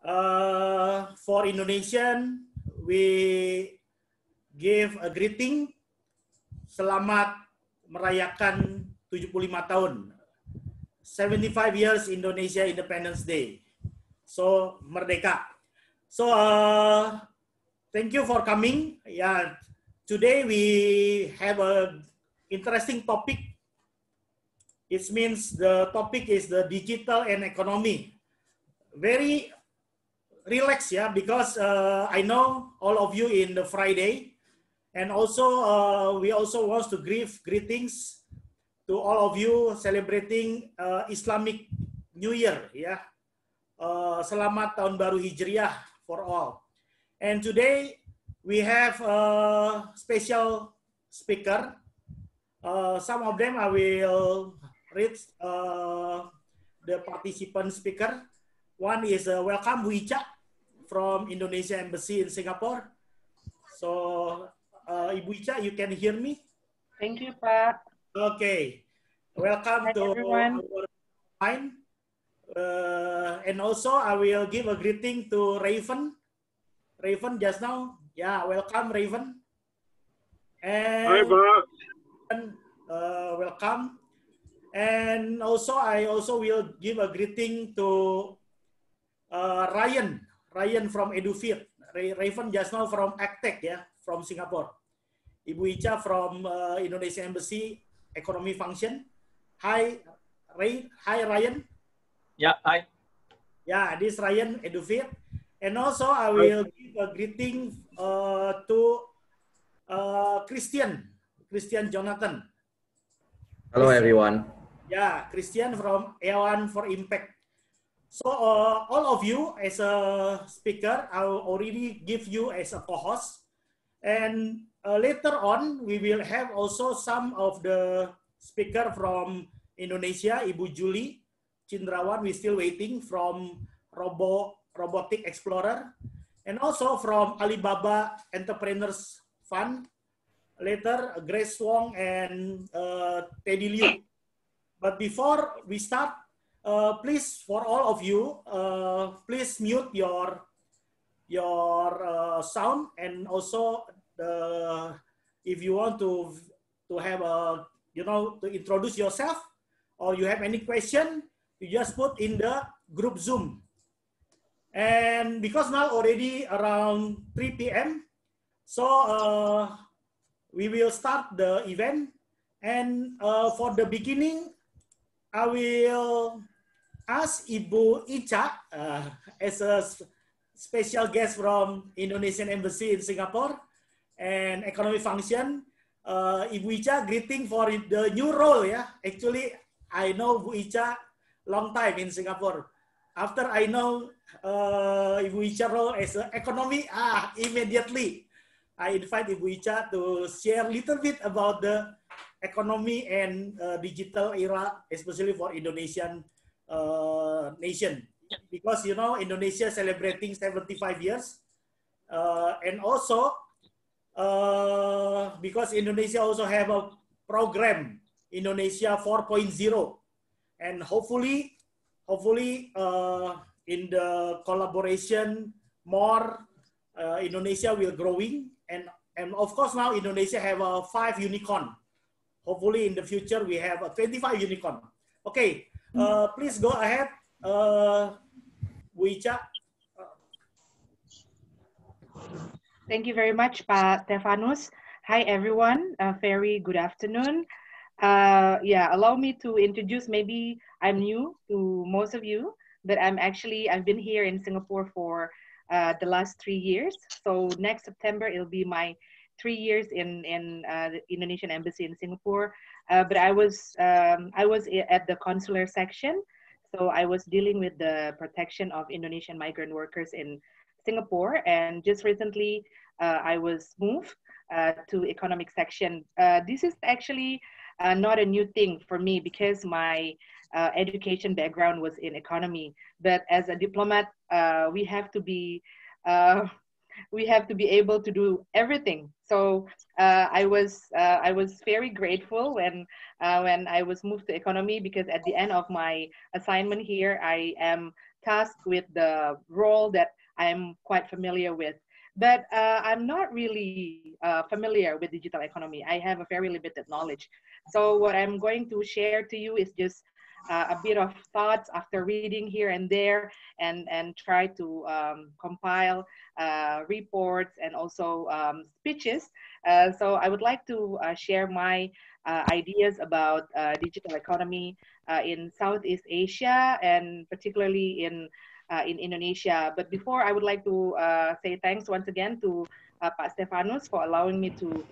For Indonesian, we give a greeting. Selamat merayakan 75 tahun. 75 years Indonesia Independence Day. So, Merdeka. So, thank you for coming. Yeah, today we have a interesting topic. It means the topic is the digital and economy. Very relaxed, yeah, because I know all of you in the Friday, and also we also want to give greetings to all of you celebrating Islamic New Year, yeah. Selamat Tahun Baru Hijriah for all. And today we have a special speaker. Some of them I will read the participant speaker. One is welcome Widjaja from Indonesia Embassy in Singapore. So Ibu Widjaja, you can hear me? Thank you, Pak. Okay, welcome to everyone. our line. And also I will give a greeting to Rayvan. Rayvan just now. Yeah, welcome Rayvan. And hi, Pak. Welcome. And also I also will give a greeting to Ryan from Edufied. Rayvan just now from ACKTEC, yeah, from Singapore. Ibu Widjaja from Indonesia Embassy Economy Function. Hi, Hi, Ryan. Yeah, hi. Yeah, this is Ryan, Edufied. And also I will give a greeting to Christian Jonathan. Hello, everyone. Yeah, Christian from A1 for Impact. So all of you as a speaker, I will already give you as a co-host. And later on, we will have also some of the speaker from Indonesia, Ibu Jully, Tjindrawan, we're still waiting from Robotic Explorer. And also from Alibaba Entrepreneurs Fund. Later, Grace Wong and Teddy Liu. But before we start, please, for all of you, please mute your sound, and also if you want to have a, to introduce yourself, or you have any question, you just put in the group Zoom. And because now already around 3 p.m., so we will start the event. And for the beginning, I will ask Ibu Widjaja as a special guest from Indonesian Embassy in Singapore and Economic Function. Ibu Widjaja, greeting for the new role. Yeah, actually, I know Ibu Widjaja long time in Singapore. After I know Ibu Widjaja role as an economy, immediately I invite Ibu Widjaja to share a little bit about the economy and digital era, especially for Indonesian nation. Because, Indonesia celebrating 75 years. And also, because Indonesia also have a program, Indonesia 4.0. And hopefully, in the collaboration, more Indonesia will growing. And of course, now Indonesia have a 5 unicorn. Hopefully, in the future, we have a 25 unicorn. Okay, please go ahead, Widjaja. Thank you very much, Pak Stephanus. Hi, everyone. Very good afternoon. Yeah, allow me to introduce, maybe I'm new to most of you, but I've been here in Singapore for the last 3 years. So next September, it'll be my 3 years in the Indonesian Embassy in Singapore. But I was at the consular section. So I was dealing with the protection of Indonesian migrant workers in Singapore. And just recently, I was moved to economic section. This is actually not a new thing for me because my education background was in economy. But as a diplomat, we have to be able to do everything. So I was very grateful when I was moved to economy, because at the end of my assignment here, I am tasked with the role that I'm quite familiar with. But I'm not really familiar with digital economy. I have a very limited knowledge. So what I'm going to share to you is just a bit of thoughts after reading here and there, and try to compile reports and also speeches. So I would like to share my ideas about digital economy in Southeast Asia, and particularly in Indonesia. But before, I would like to say thanks once again to Pak Stephanus for allowing me to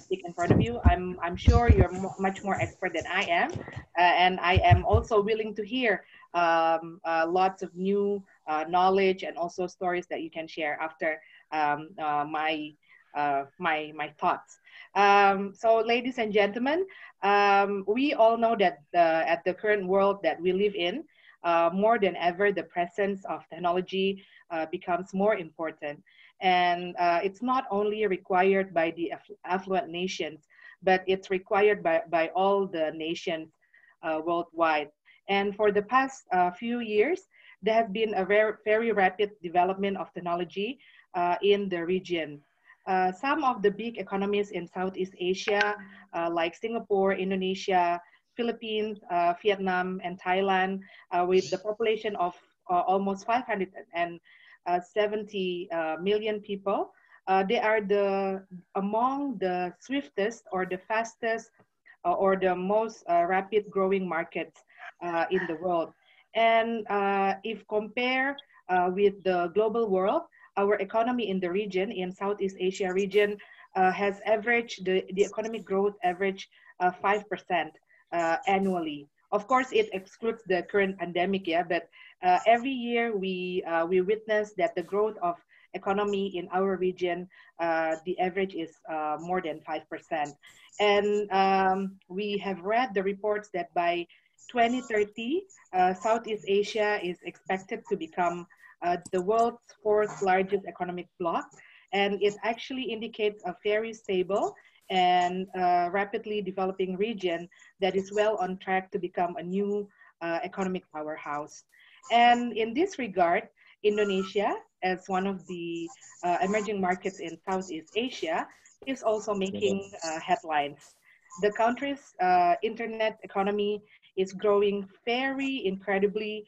speak in front of you. I'm sure you're much more expert than I am, and I am also willing to hear lots of new knowledge and also stories that you can share after my thoughts. So, ladies and gentlemen, we all know that at the current world that we live in, more than ever, the presence of technology becomes more important. And it's not only required by the affluent nations, but it's required by all the nations worldwide. And for the past few years, there has been a very rapid development of technology in the region. Some of the big economies in Southeast Asia, like Singapore, Indonesia, Philippines, Vietnam, and Thailand, with the population of almost 570 million people, they are among the swiftest or the fastest or the most rapid growing markets in the world. And if compare with the global world, our economy in the region, in Southeast Asia region, has averaged, the economic growth average 5% annually. Of course, it excludes the current pandemic, yeah, but every year we witness that the growth of economy in our region, the average is more than 5%. And we have read the reports that by 2030, Southeast Asia is expected to become the world's fourth largest economic bloc. And it actually indicates a very stable and rapidly developing region that is well on track to become a new economic powerhouse. And in this regard, Indonesia, as one of the emerging markets in Southeast Asia, is also making headlines. The country's internet economy is growing very incredibly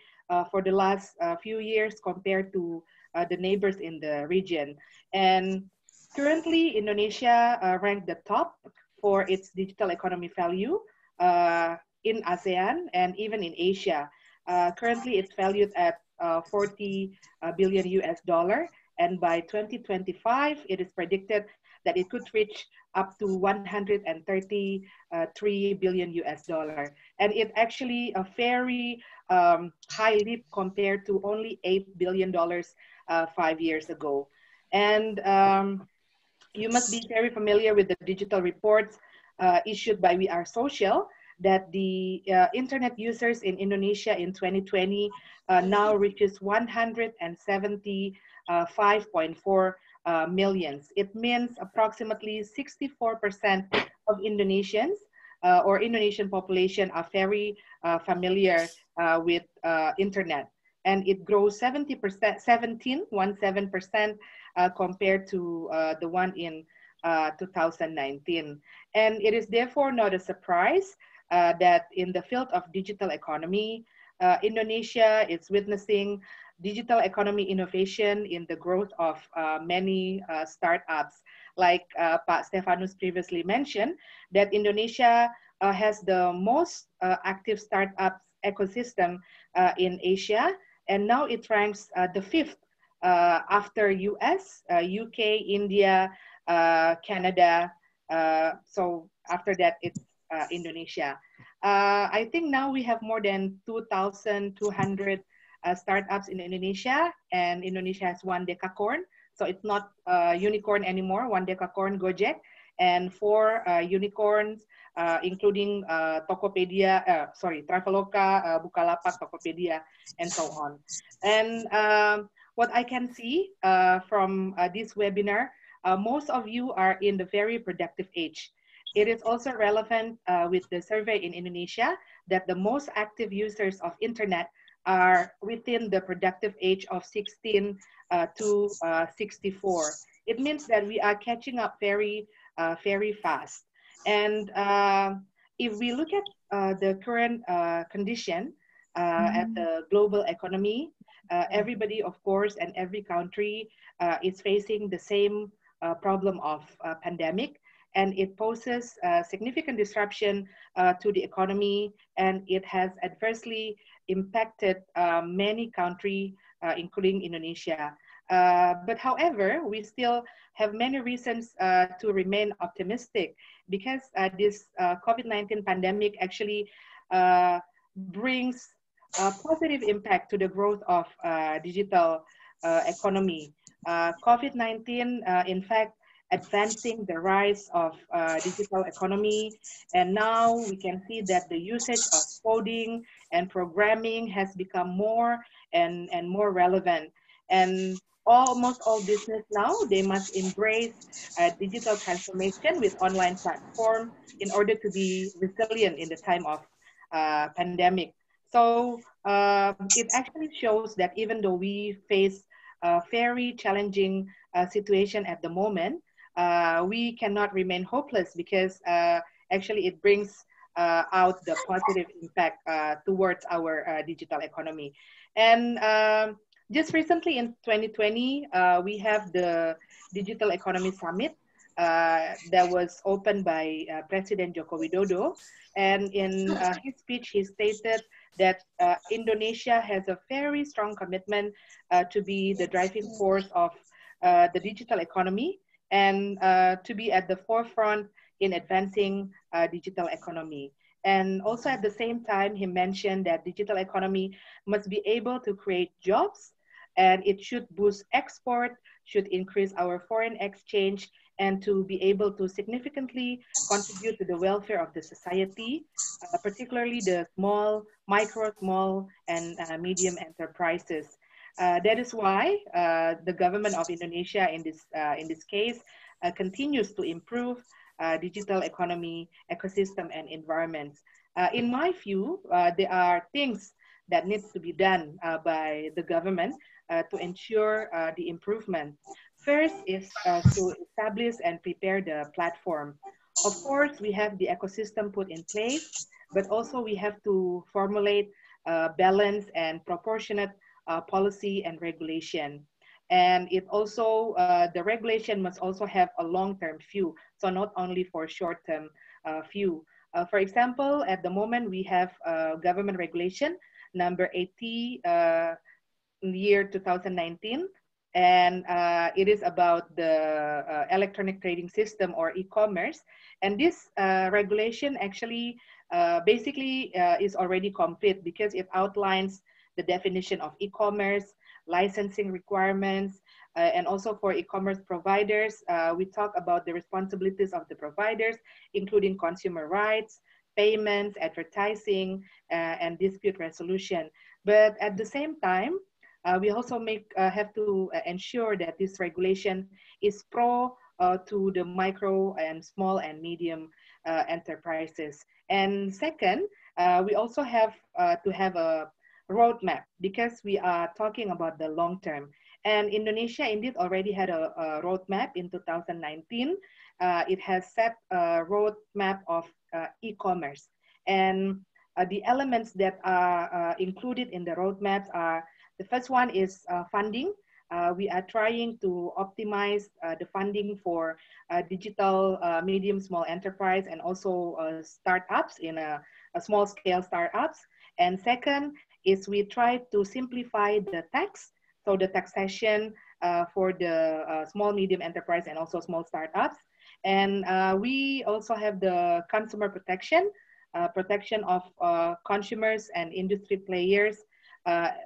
for the last few years compared to the neighbors in the region. And currently, Indonesia ranked the top for its digital economy value in ASEAN and even in Asia. Currently, it's valued at 40 billion US dollar, and by 2025, it is predicted that it could reach up to 133 billion US dollar. And it actually a very high leap compared to only $8 billion 5 years ago. And you must be very familiar with the digital reports issued by We Are Social, that the internet users in Indonesia in 2020 now reaches 175.4 millions. It means approximately 64% of Indonesians or Indonesian population are very familiar with internet. And it grows 17% compared to the one in 2019. And it is therefore not a surprise that in the field of digital economy, Indonesia is witnessing digital economy innovation in the growth of many startups. Like Pak Stephanus previously mentioned, that Indonesia has the most active startups ecosystem in Asia, and now it ranks the 5th after US, UK, India, Canada. So after that, it's Indonesia. I think now we have more than 2,200 startups in Indonesia, and Indonesia has 1 decacorn. So it's not unicorn anymore, 1 decacorn Gojek, and 4 unicorns, including Tokopedia, Traveloka, Bukalapak, Tokopedia, and so on. And what I can see from this webinar, most of you are in the very productive age. It is also relevant with the survey in Indonesia that the most active users of internet are within the productive age of 16 to 64. It means that we are catching up very fast. And if we look at the current condition at the global economy, everybody, of course, and every country is facing the same problem of pandemic, and it poses significant disruption to the economy, and it has adversely impacted many countries, including Indonesia. But however, we still have many reasons to remain optimistic, because this COVID-19 pandemic actually brings a positive impact to the growth of digital economy. COVID-19, in fact, advancing the rise of digital economy, and now we can see that the usage of coding and programming has become more and more relevant. And almost all business now, they must embrace digital transformation with online platform in order to be resilient in the time of pandemic. So it actually shows that even though we face a very challenging situation at the moment, we cannot remain hopeless, because actually it brings out the positive impact towards our digital economy. And just recently in 2020, we have the Digital Economy Summit that was opened by President Joko Widodo. And in his speech, he stated that Indonesia has a very strong commitment to be the driving force of the digital economy, and to be at the forefront in advancing digital economy. And also at the same time, he mentioned that digital economy must be able to create jobs, and it should boost export, should increase our foreign exchange, and to be able to significantly contribute to the welfare of the society, particularly the micro, small, and medium enterprises. That is why the government of Indonesia in this case continues to improve digital economy, ecosystem, and environments. In my view, there are things that needs to be done by the government to ensure the improvement. First is to establish and prepare the platform. Of course, we have the ecosystem put in place, but also we have to formulate balanced and proportionate policy and regulation. And it also, the regulation must also have a long-term view, so not only for short-term view. For example, at the moment we have government regulation number 80 in the year 2019, and it is about the electronic trading system, or e-commerce. And this regulation actually basically is already complete, because it outlines the definition of e-commerce, licensing requirements, and also for e-commerce providers, we talk about the responsibilities of the providers, including consumer rights, payments, advertising, and dispute resolution. But at the same time, we also have to ensure that this regulation is to the micro and small and medium enterprises. And second, we also have to have a roadmap, because we are talking about the long term. And Indonesia indeed already had a roadmap in 2019. It has set a roadmap of e-commerce. And the elements that are included in the roadmaps are, the first one is funding. We are trying to optimize the funding for digital medium, small enterprise, and also startups in a small scale startups. And second is we try to simplify the tax, so the taxation for the small, medium enterprise and also small startups. And we also have the consumer protection, protection of consumers and industry players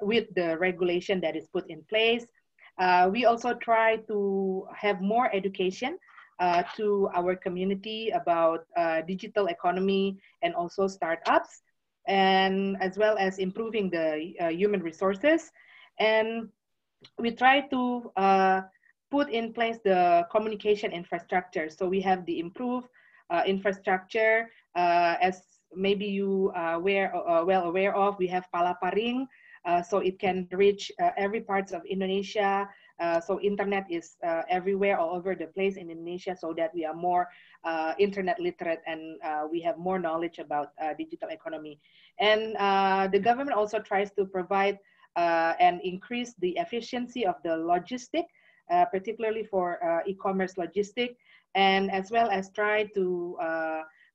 with the regulation that is put in place. We also try to have more education to our community about digital economy and also startups, and as well as improving the human resources. And we try to put in place the communication infrastructure. So we have the improved infrastructure, as maybe you are well aware of. We have Palaparing, so it can reach every parts of Indonesia. So internet is everywhere, all over the place in Indonesia, so that we are more internet literate and we have more knowledge about digital economy. And the government also tries to provide and increase the efficiency of the logistic, particularly for e-commerce logistic, and as well as try to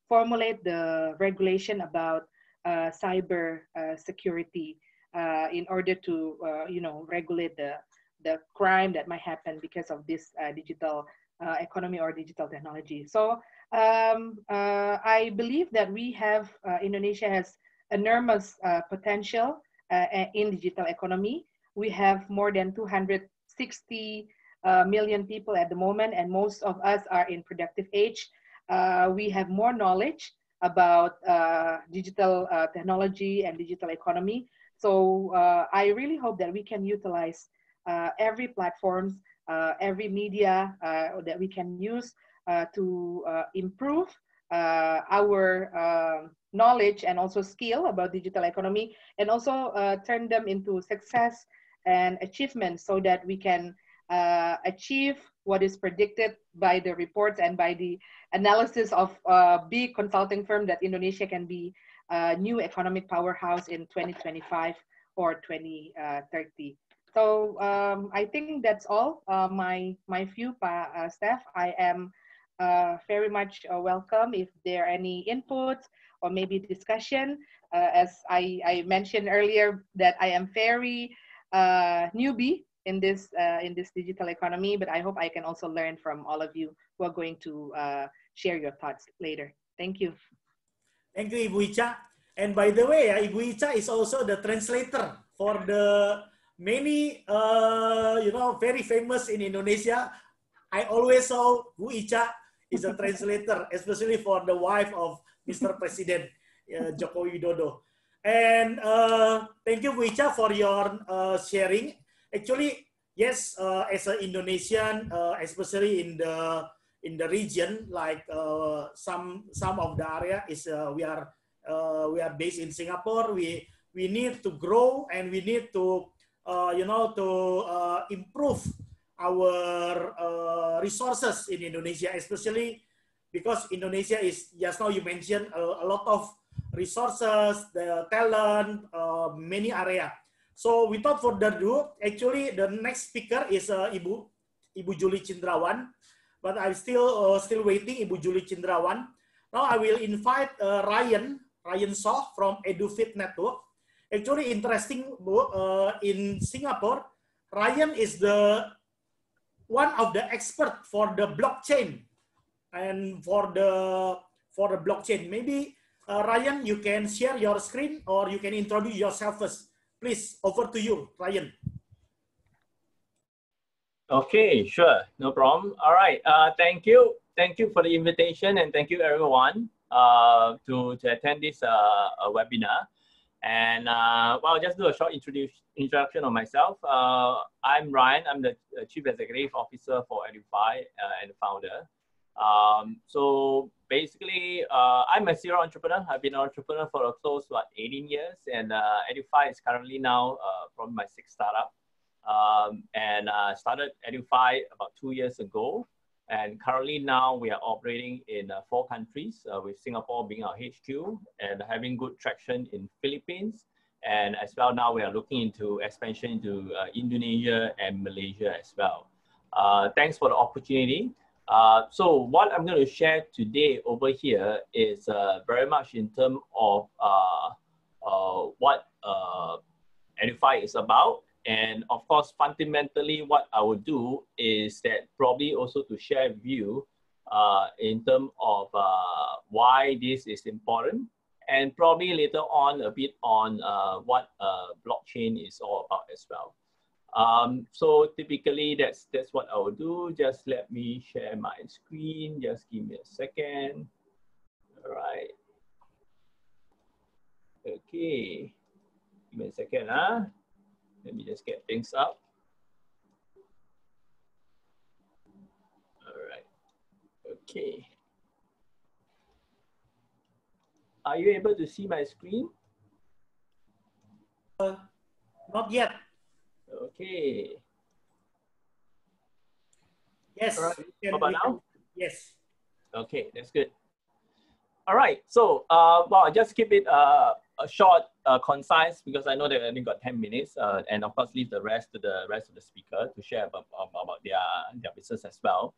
formulate the regulation about cyber security in order to regulate the crime that might happen because of this digital economy or digital technology. So I believe that we have, Indonesia has enormous potential in digital economy. We have more than 260 million people at the moment, and most of us are in productive age. We have more knowledge about digital technology and digital economy. So I really hope that we can utilize every platforms, every media that we can use to improve our knowledge and also skill about digital economy, and also turn them into success and achievements, so that we can achieve what is predicted by the reports and by the analysis of big consulting firm, that Indonesia can be a new economic powerhouse in 2025 or 2030. So I think that's all my view, Steph. I am very much welcome if there are any inputs or maybe discussion. As I mentioned earlier, that I am very newbie in this digital economy, but I hope I can also learn from all of you who are going to share your thoughts later. Thank you. Thank you, Ibu Icha. And by the way, Ibu Icha is also the translator for the many, very famous in Indonesia. I always saw Bu Icha is a translator, especially for the wife of Mr. President Joko Widodo. And thank you, Bu Icha, for your sharing. Actually, yes, as an Indonesian, especially in the region, like some of the area is we are based in Singapore. We need to grow, and we need to improve our resources in Indonesia, especially because Indonesia is, just now you mentioned, a lot of resources, the talent, many area. So without further ado, actually the next speaker is Ibu Jully Tjindrawan, but I'm still waiting, Ibu Jully Tjindrawan. Now I will invite Ryan Shaw from Edufied Network. Actually interesting, in Singapore, Ryan is one of the expert for the blockchain and for the blockchain. Maybe Ryan, you can share your screen, or you can introduce yourself first. Please, over to you, Ryan. Okay, sure, no problem. All right, thank you for the invitation, and thank you everyone to attend this webinar. And well, I'll just do a short introduction of myself. I'm Ryan. I'm the Chief Executive Officer for Edufied and the founder. So basically, I'm a serial entrepreneur. I've been an entrepreneur for close to 18 years, and Edufied is currently now from my 6th startup. And I started Edufied about 2 years ago. And currently now we are operating in 4 countries, with Singapore being our HQ, and having good traction in Philippines. And as well, now we are looking into expansion into Indonesia and Malaysia as well. Thanks for the opportunity. So what I'm going to share today over here is very much in terms of what Edufied is about. And of course, fundamentally, what I would do is that probably also to share with you in terms of why this is important, and probably later on a bit on what blockchain is all about as well. So typically, that's what I would do. Just let me share my screen. Just give me a second. All right. Okay. Give me a second, huh? Let me just get things up. All right. Okay. Are you able to see my screen? Not yet. Okay. Yes. All right. We How about now? Yes. Okay, that's good. All right. So, well, I'll just keep it a short, concise, because I know that I only got 10 minutes, and of course, leave the rest to the rest of the speaker to share about their business as well.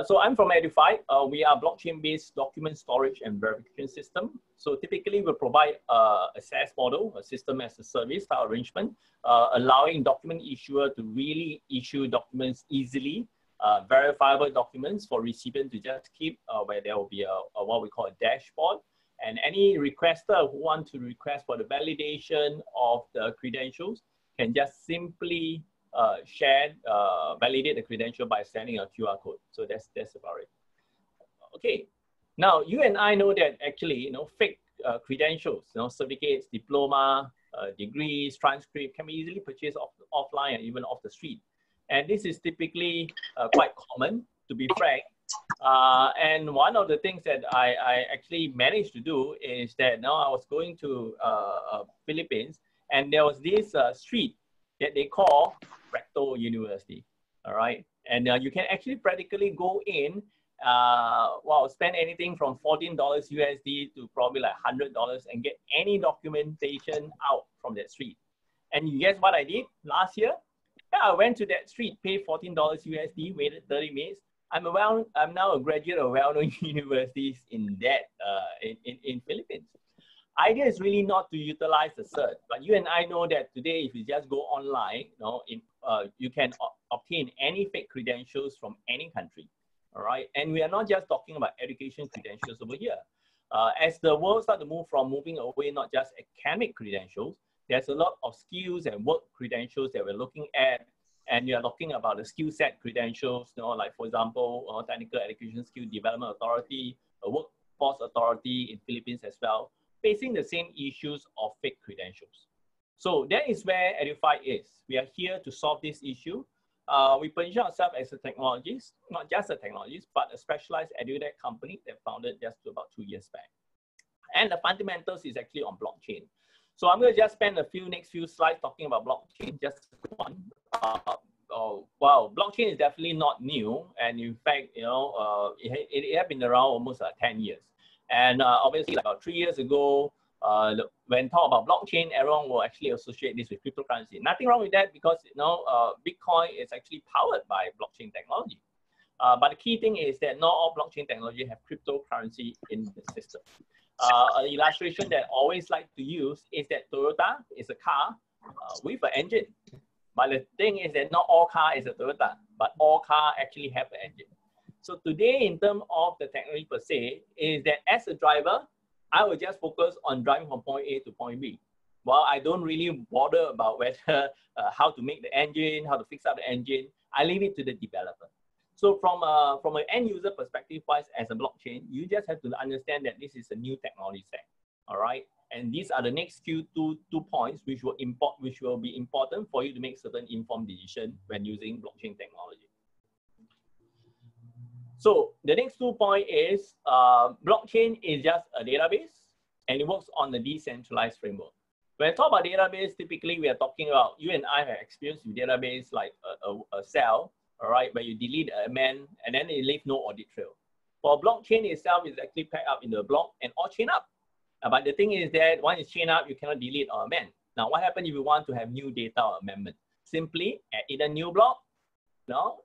So I'm from Edufied. We are blockchain-based document storage and verification system. So typically we provide a SaaS model, a system as a service style arrangement, allowing document issuer to really issue documents easily, verifiable documents for recipient to just keep, where there will be a what we call a dashboard. And any requester who want to request for the validation of the credentials can just simply validate the credential by sending a QR code. So that's about it. Okay. Now you and I know that actually, fake credentials, certificates, diploma, degrees, transcript can be easily purchased offline and even off the street. And this is typically quite common, to be frank. And one of the things that I actually managed to do is that now I was going to Philippines, and there was this street that they call Recto University, all right? And you can actually practically go in, spend anything from $14 USD to probably like $100 and get any documentation out from that street. And you guess what I did last year? Yeah, I went to that street, paid $14 USD, waited 30 minutes. I'm now a graduate of well-known universities in that in Philippines. Idea is really not to utilize the cert, but you and I know that today, if you just go online, you can obtain any fake credentials from any country, all right? And we are not just talking about education credentials over here. As the world starts to moving away, not just academic credentials, there's a lot of skills and work credentials that we're looking at, and you're talking about the skill set credentials, like for example, Technical Education Skill Development Authority, a Workforce Authority in Philippines as well, facing the same issues of fake credentials. So that is where Edufied is. We are here to solve this issue. We position ourselves as a technologist, not just a technologist, but a specialized edutech company that founded just about 2 years back. And the fundamentals is actually on blockchain. So I'm going to just spend next few slides talking about blockchain, just one. Wow, blockchain is definitely not new. And in fact, it has been around almost 10 years. And obviously, about 3 years ago, when talk about blockchain, everyone will actually associate this with cryptocurrency. Nothing wrong with that, because Bitcoin is actually powered by blockchain technology. But the key thing is that not all blockchain technology have cryptocurrency in the system. An illustration that I always like to use is that Toyota is a car with an engine. But the thing is that not all car is a Toyota, but all car actually have an engine. So today, in terms of the technology per se, is that as a driver, I will just focus on driving from point A to point B. Well, I don't really bother about whether how to make the engine, how to fix up the engine. I leave it to the developer. So from an end user perspective wise, as a blockchain, you just have to understand that this is a new technology stack. All right. And these are the next two points which will be important for you to make certain informed decision when using blockchain technology. So the next 2 points is blockchain is just a database, and it works on the decentralized framework. When I talk about database, typically we are talking about, you and I have experience with database like a cell, all right, where you delete a man and then it leaves no audit trail. For blockchain itself, is actually packed up in the block and all chain up. But the thing is that once it's chain up, you cannot delete or amend. Now, what happens if you want to have new data or amendment? Simply add in a new block,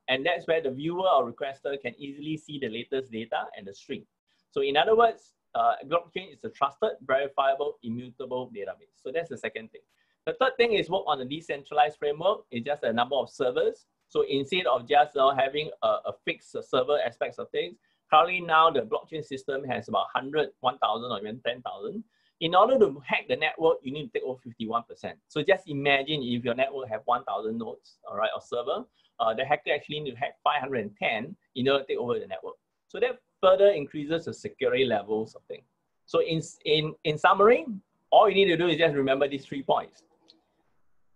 and that's where the viewer or requester can easily see the latest data and the string. So in other words, blockchain is a trusted, verifiable, immutable database. So that's the second thing. The third thing is work on a decentralized framework. It's just a number of servers. So instead of just having a fixed server aspects of things, currently now the blockchain system has about 100, 1,000 or even 10,000. In order to hack the network, you need to take over 51%. So just imagine if your network have 1,000 nodes, all right, or server, the hacker actually need to hack 510 in order to take over the network. So that further increases the security levels of things. So in summary, all you need to do is just remember these 3 points.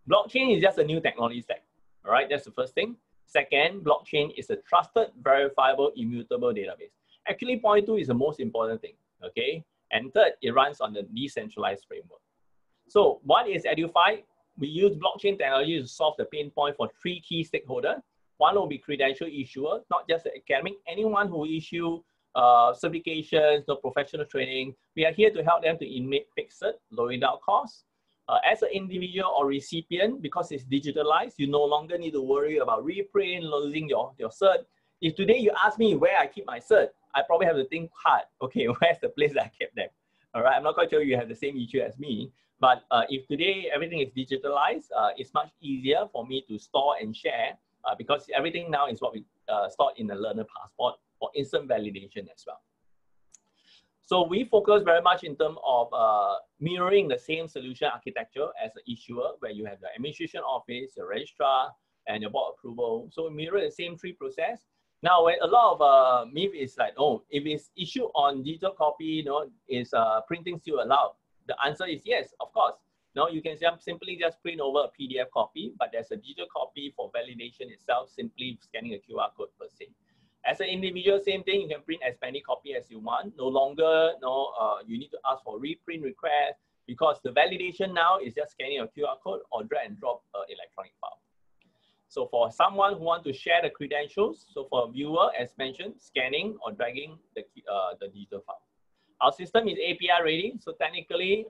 Blockchain is just a new technology stack. All right, that's the first thing. Second, blockchain is a trusted, verifiable, immutable database. Actually, point 2 is the most important thing, okay? And third, it runs on the decentralized framework. So what is Edufied? we use blockchain technology to solve the pain point for 3 key stakeholders. One will be credential issuer, not just the academic, anyone who issue certifications, no professional training. We are here to help them to inmate fixed cert, lowering down costs. As an individual or recipient, because it's digitalized, you no longer need to worry about reprint, losing your cert. If today you ask me where I keep my cert, I probably have to think hard. Okay, where's the place that I kept them? All right, I'm not quite sure you have the same issue as me, but if today everything is digitalized, it's much easier for me to store and share because everything now is what we store in the learner passport for instant validation as well. So we focus very much in terms of mirroring the same solution architecture as an issuer, where you have the administration office, your registrar, and your board approval. So we mirror the same 3 process. Now, when a lot of myth is like, oh, if it's issued on digital copy, is printing still allowed? The answer is yes, of course. No, you can simply just print over a PDF copy, but there's a digital copy for validation itself, simply scanning a QR code per se. As an individual, same thing, you can print as many copies as you want. No longer, you need to ask for reprint request because the validation now is just scanning a QR code or drag and drop electronic file. So for someone who wants to share the credentials, so for a viewer, as mentioned, scanning or dragging the digital file. Our system is API ready. So technically,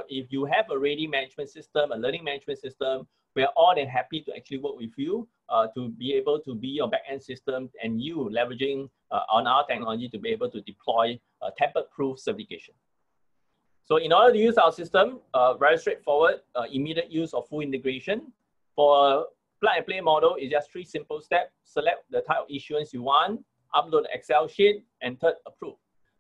if you have a ready management system, a learning management system, we are all than happy to actually work with you to be able to be your backend system and you leveraging on our technology to be able to deploy tamper-proof certification. So in order to use our system, very straightforward, immediate use of full integration. For plug and play model is just 3 simple steps. Select the type of issuance you want, upload the Excel sheet, and third, approve.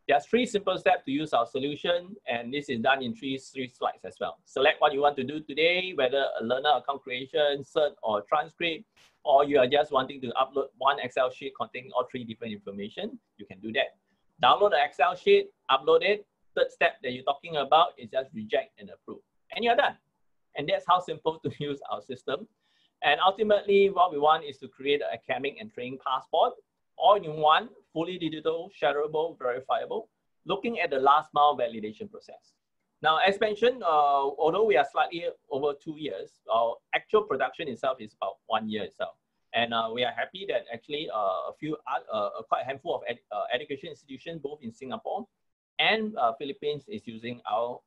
There's 3 simple steps to use our solution, and this is done in three slides as well. Select what you want to do today, whether a learner account creation, cert, or transcript, or you are just wanting to upload one Excel sheet containing all 3 different information, you can do that. Download the Excel sheet, upload it. Third step that you're talking about is just reject and approve, and you're done. And that's how simple to use our system. And ultimately, what we want is to create an academic and training passport, all in one, fully digital, shareable, verifiable, looking at the last mile validation process. Now, as mentioned, although we are slightly over 2 years, our actual production itself is about 1 year itself. And we are happy that actually quite a handful of education institutions, both in Singapore and Philippines, is using our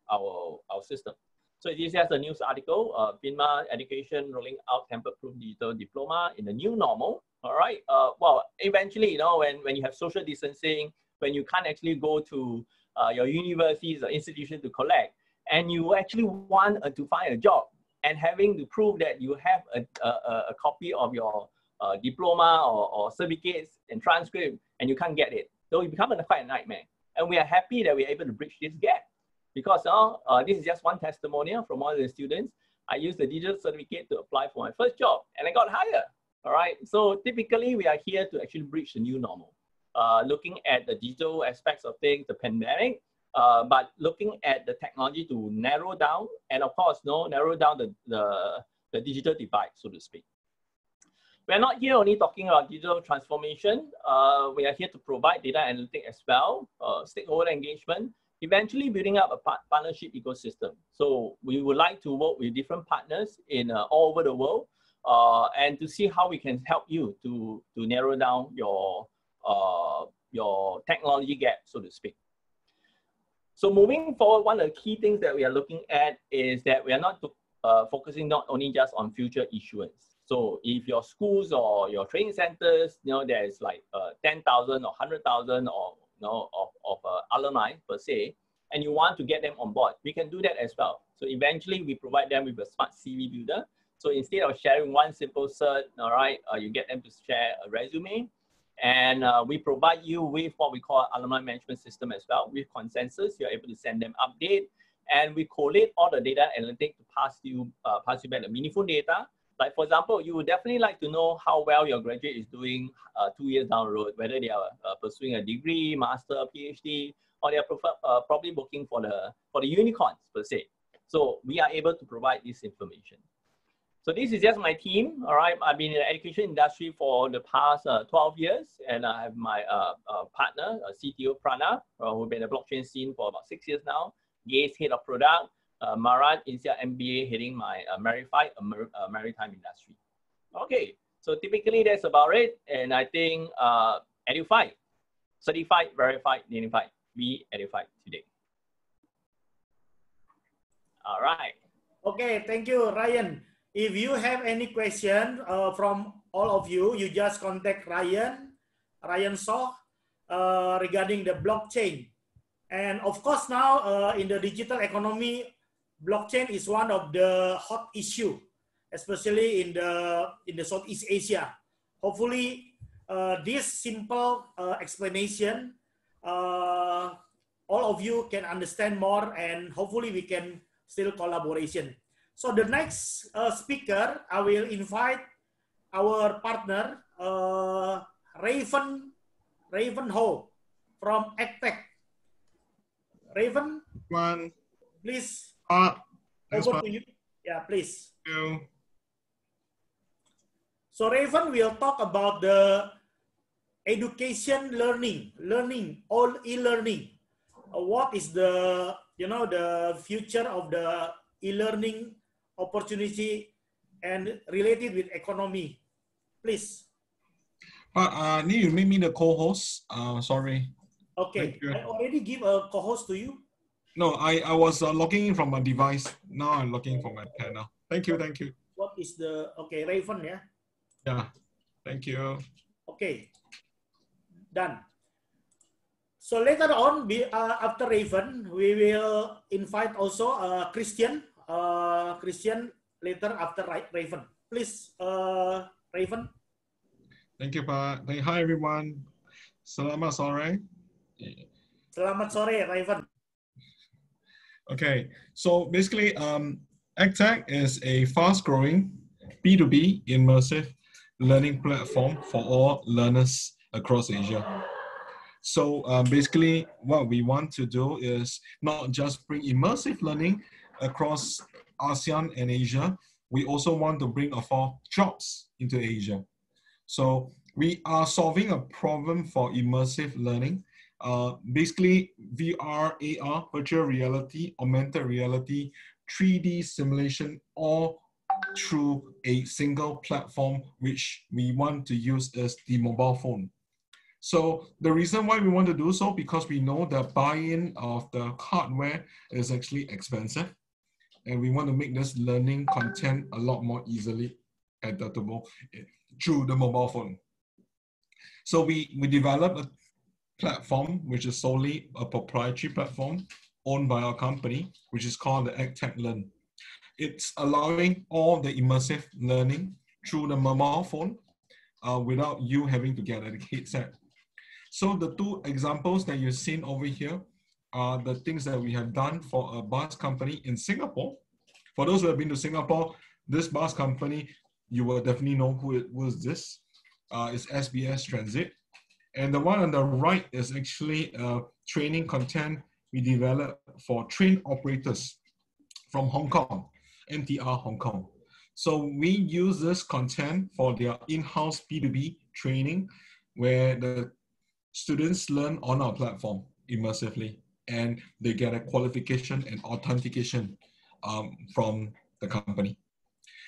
system. So this is a news article, FINMA Education rolling out tamper-proof digital diploma in the new normal. All right. Well, eventually, when you have social distancing, when you can't actually go to your universities or institutions to collect, and you actually want to find a job, and having to prove that you have a copy of your diploma or certificates and transcript, and you can't get it, so it becomes quite a nightmare. And we are happy that we're able to bridge this gap. Because this is just one testimonial from one of the students. I used the digital certificate to apply for my first job, and I got hired. All right. So typically, we are here to actually bridge the new normal, looking at the digital aspects of things, the pandemic, but looking at the technology to narrow down, and of course, narrow down the digital divide, so to speak. We're not here only talking about digital transformation. We are here to provide data analytics as well, stakeholder engagement, eventually building up a partnership ecosystem. So we would like to work with different partners in all over the world and to see how we can help you to narrow down your technology gap, so to speak. So moving forward, one of the key things that we are looking at is that we are not focusing not only just on future issuance. So if your schools or your training centers, there's like 10,000 or 100,000 or of alumni per se, and you want to get them on board, we can do that as well. So eventually we provide them with a smart CV builder. So instead of sharing one simple cert, all right, you get them to share a resume, and we provide you with what we call alumni management system as well. With consensus, you're able to send them update, and we collate all the data analytics to pass you back the meaningful data. Like, for example, you would definitely like to know how well your graduate is doing 2 years down the road, whether they are pursuing a degree, master, PhD, or they are probably looking for the unicorns per se. So we are able to provide this information. So this is just my team. All right, I've been in the education industry for the past 12 years, and I have my partner, CTO Prana, who's been in the blockchain scene for about 6 years now. Gaze, head of product. Maran Insia MBA heading my Verified maritime industry. Okay, so typically that's about it. And I think Edufied, certified, verified, unified, we Edufied today. All right. Okay, thank you, Ryan. If you have any question from all of you, you just contact Ryan Soh, regarding the blockchain. And of course now in the digital economy, blockchain is one of the hot issue, especially in the Southeast Asia. Hopefully this simple explanation, all of you can understand more, and hopefully we can still collaboration. So the next speaker, I will invite our partner, Rayvan Ho from ACKTEC. Rayvan, please, over to you. Yeah, please. So Rayvan will talk about the education learning, all e-learning. What is the, the future of the e-learning opportunity and related with economy, please. Need you make me the co-host? Sorry. Okay, I already give a co-host to you. No, I was logging in from a device. Now I'm logging from my panel. Thank you. What is the, okay, Rayvan, yeah? Yeah, thank you. Okay, done. So later on, after Rayvan, we will invite also Christian later after Rayvan. Please, Rayvan. Thank you, Pak. Hi, everyone. Selamat sore. Selamat sore, Rayvan. Okay, so basically, ACKTEC is a fast-growing B2B immersive learning platform for all learners across Asia. So basically, what we want to do is not just bring immersive learning across ASEAN and Asia, we also want to bring jobs into Asia. So we are solving a problem for immersive learning. Basically, VR, AR, virtual reality, augmented reality, 3D simulation, all through a single platform, which we want to use as the mobile phone. So the reason why we want to do so, because we know the buy-in of the hardware is actually expensive, and we want to make this learning content a lot more easily adaptable through the mobile phone. So we developed a platform which is solely a proprietary platform owned by our company, which is called the ACKTEC Learn. It's allowing all the immersive learning through the mobile phone without you having to get a headset. So the two examples that you've seen over here are the things that we have done for a bus company in Singapore. For those who have been to Singapore, this bus company, you will definitely know who it was. This is SBS Transit. And the one on the right is actually training content we developed for train operators from Hong Kong, MTR Hong Kong. So we use this content for their in-house B2B training, where the students learn on our platform immersively, and they get a qualification and authentication from the company.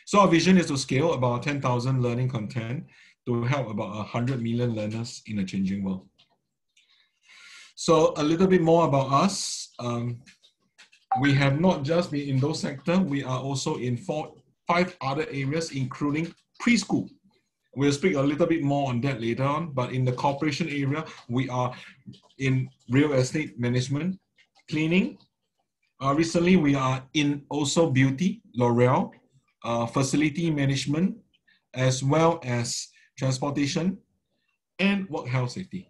So our vision is to scale about 10,000 learning content to help about 100 million learners in a changing world. So a little bit more about us. We have not just been in those sectors, we are also in 5 other areas, including preschool. We'll speak a little bit more on that later on, but in the corporation area, we are in real estate management, cleaning. Recently, we are in also beauty, L'Oreal, facility management, as well as transportation and work health safety.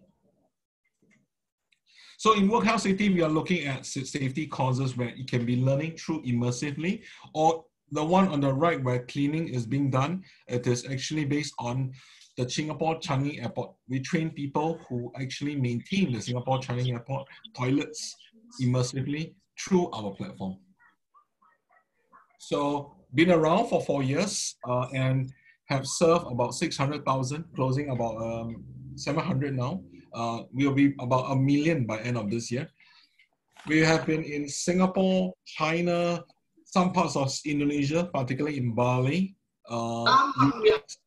So in work health safety, we are looking at safety causes where it can be learning through immersively, or the one on the right where cleaning is being done, it is actually based on the Singapore Changi Airport. We train people who actually maintain the Singapore Changi Airport toilets immersively through our platform. So been around for 4 years and have served about 600,000, closing about 700 now. We'll be about 1 million by end of this year. We have been in Singapore, China, some parts of Indonesia, particularly in Bali, US,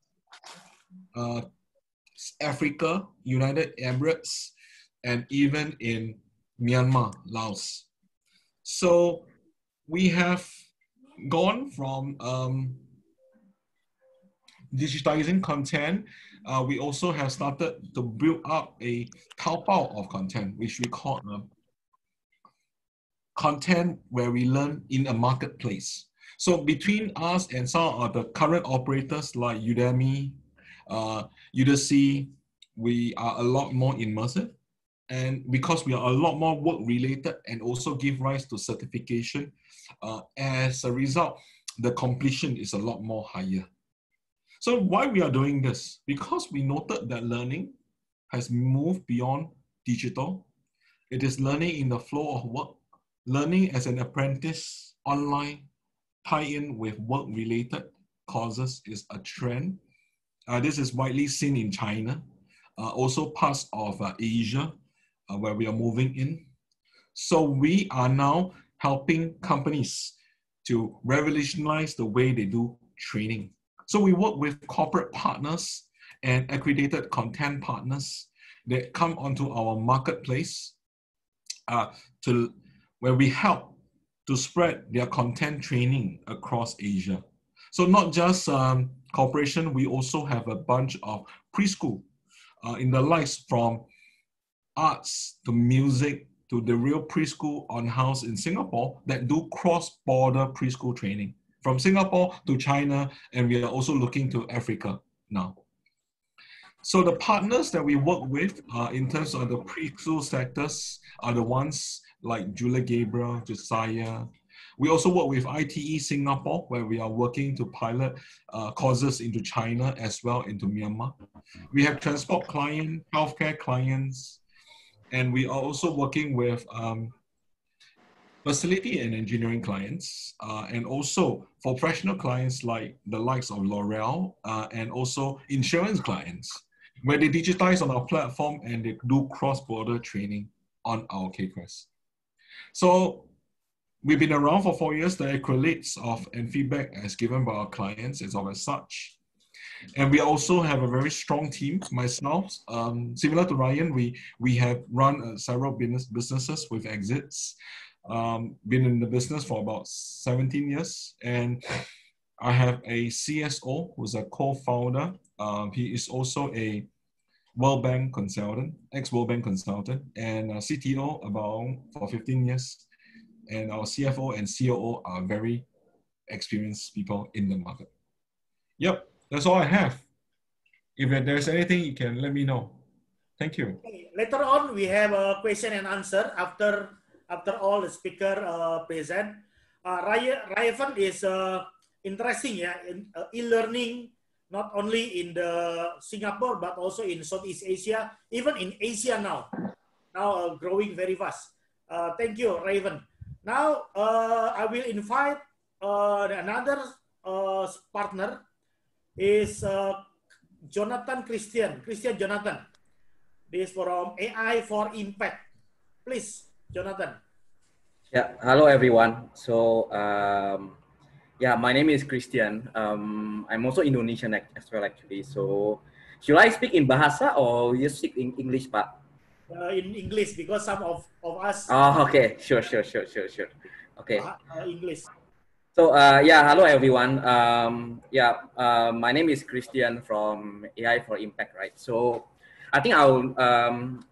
Africa, United Emirates, and even in Myanmar, Laos. So we have gone from digitizing content. We also have started to build up a Taobao of content, which we call content where we learn in a marketplace. So between us and some of the current operators like Udemy, Udemy, we are a lot more immersive. And because we are a lot more work related and also give rise to certification, as a result, the completion is a lot more higher. So why we are doing this? Because we noted that learning has moved beyond digital. It is learning in the flow of work, learning as an apprentice online, tie in with work related courses is a trend. This is widely seen in China, also parts of Asia, where we are moving in. So we are now helping companies to revolutionize the way they do training. So we work with corporate partners and accredited content partners that come onto our marketplace where we help to spread their content training across Asia. So not just corporation, we also have a bunch of preschool in the likes from arts to music to the real preschool on house in Singapore that do cross-border preschool training from Singapore to China, and we are also looking to Africa now. So the partners that we work with in terms of the preschool sectors are the ones like Jully, Gabriel, Josiah. We also work with ITE Singapore, where we are working to pilot courses into China as well into Myanmar. We have transport clients, healthcare clients, and we are also working with facility and engineering clients, and also for professional clients like the likes of L'Oreal, and also insurance clients, where they digitize on our platform and they do cross-border training on our KQuest. So we've been around for 4 years. The accolades of and feedback as given by our clients is of as such. And we also have a very strong team. Myself, similar to Ryan, we have run several businesses with exits. Been in the business for about 17 years. And I have a CSO who's a co-founder. He is also a World Bank consultant, ex-World Bank consultant, and a CTO for 15 years. And our CFO and COO are very experienced people in the market. Yep, that's all I have. If there's anything, you can let me know. Thank you. Okay. Later on, we have a question and answer after all the speaker present. Rayvan is interesting, yeah, in e-learning, not only in the Singapore, but also in Southeast Asia, even in Asia now growing very fast. Thank you, Rayvan. Now, I will invite another partner is Christian Jonathan. This is from AI for Impact. Please, Jonathan. Yeah, hello everyone. So, yeah, my name is Christian. I'm also Indonesian as well, actually. So, should I speak in Bahasa or you speak in English, Pak? In English, because some of us. Oh, okay. Sure. Okay. English. So, yeah, hello everyone. My name is Christian from AI for Impact, right? So, I think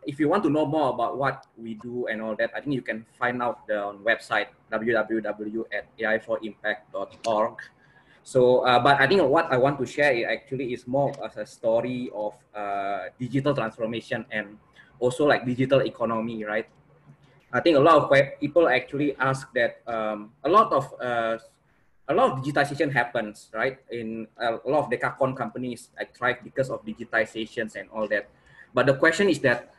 if you want to know more about what we do and all that, I think you can find out the website www.ai4impact.org. So, but I think what I want to share actually is more as a story of digital transformation and also like digital economy, right? I think a lot of people actually ask that a lot of digitization happens, right? In a lot of decathlon companies like thrive because of digitizations and all that. But the question is that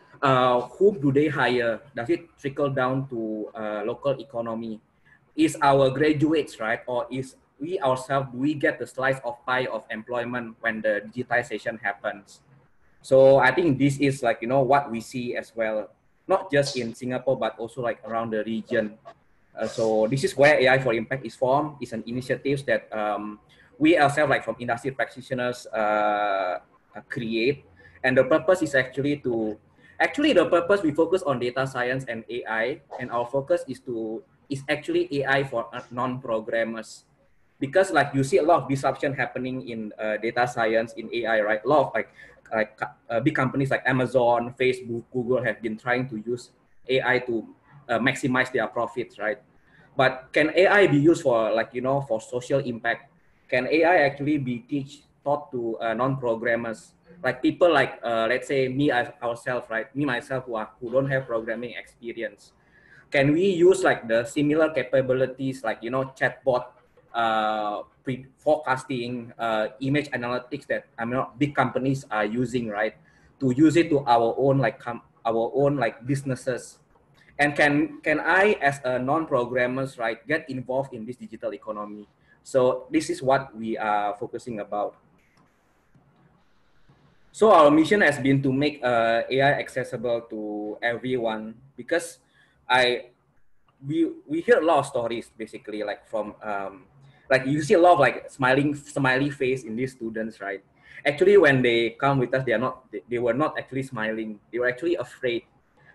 who do they hire? Does it trickle down to local economy? Is our graduates, right? Or is we ourselves, do we get the slice of pie of employment when the digitization happens? So I think this is like, what we see as well. not just in Singapore, but also like around the region. So this is where AI for Impact is formed. It's an initiative that we ourselves, like from industry practitioners, create. And the purpose is actually the purpose we focus on data science and AI, and our focus is actually AI for non-programmers. Because like you see a lot of disruption happening in data science, in AI, right? A lot of big companies like Amazon, Facebook, Google have been trying to use AI to maximize their profits, right? But can AI be used for for social impact? Can AI actually be taught to non-programmers, like people like let's say me ourselves, right? Me myself who don't have programming experience. Can we use like the similar capabilities like chatbot, forecasting, image analytics that big companies are using, right? To use it to our own businesses. And can I, as a non-programmers, right, get involved in this digital economy? So this is what we are focusing about. So our mission has been to make AI accessible to everyone, because we hear a lot of stories basically, like from like you see a lot of like smiley face in these students, right? Actually, when they come with us, they were not actually smiling. They were actually afraid.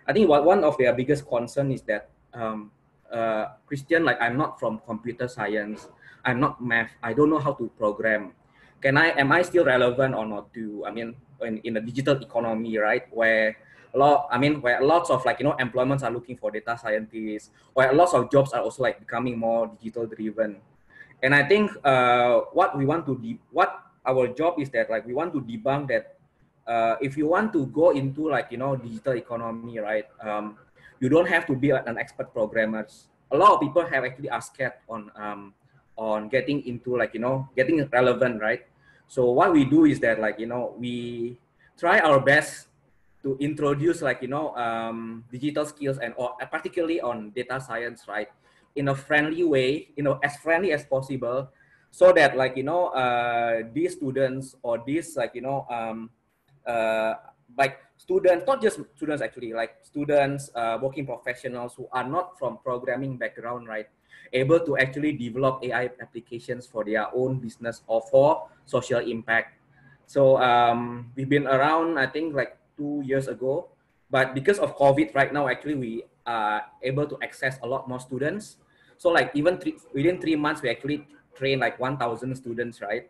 I think one of their biggest concern is that Christian, like, I'm not from computer science, I'm not math, I don't know how to program. Am I still relevant or not to, in the digital economy, right? Where lots of employments are looking for data scientists, where lots of jobs are also like becoming more digital driven. And I think what our job is that, like, we want to debunk that if you want to go into digital economy, right? You don't have to be an expert programmer. A lot of people have actually are scared on getting into getting relevant, right? So what we do is that we try our best to introduce digital skills and particularly on data science, right, in a friendly way, as friendly as possible, so that these students or these students, not just students actually, like students, working professionals who are not from programming background, right, able to actually develop AI applications for their own business or for social impact. So we've been around, I think, like 2 years ago, but because of COVID right now, actually we are able to access a lot more students. So like even within 3 months, we actually train like 1,000 students, right?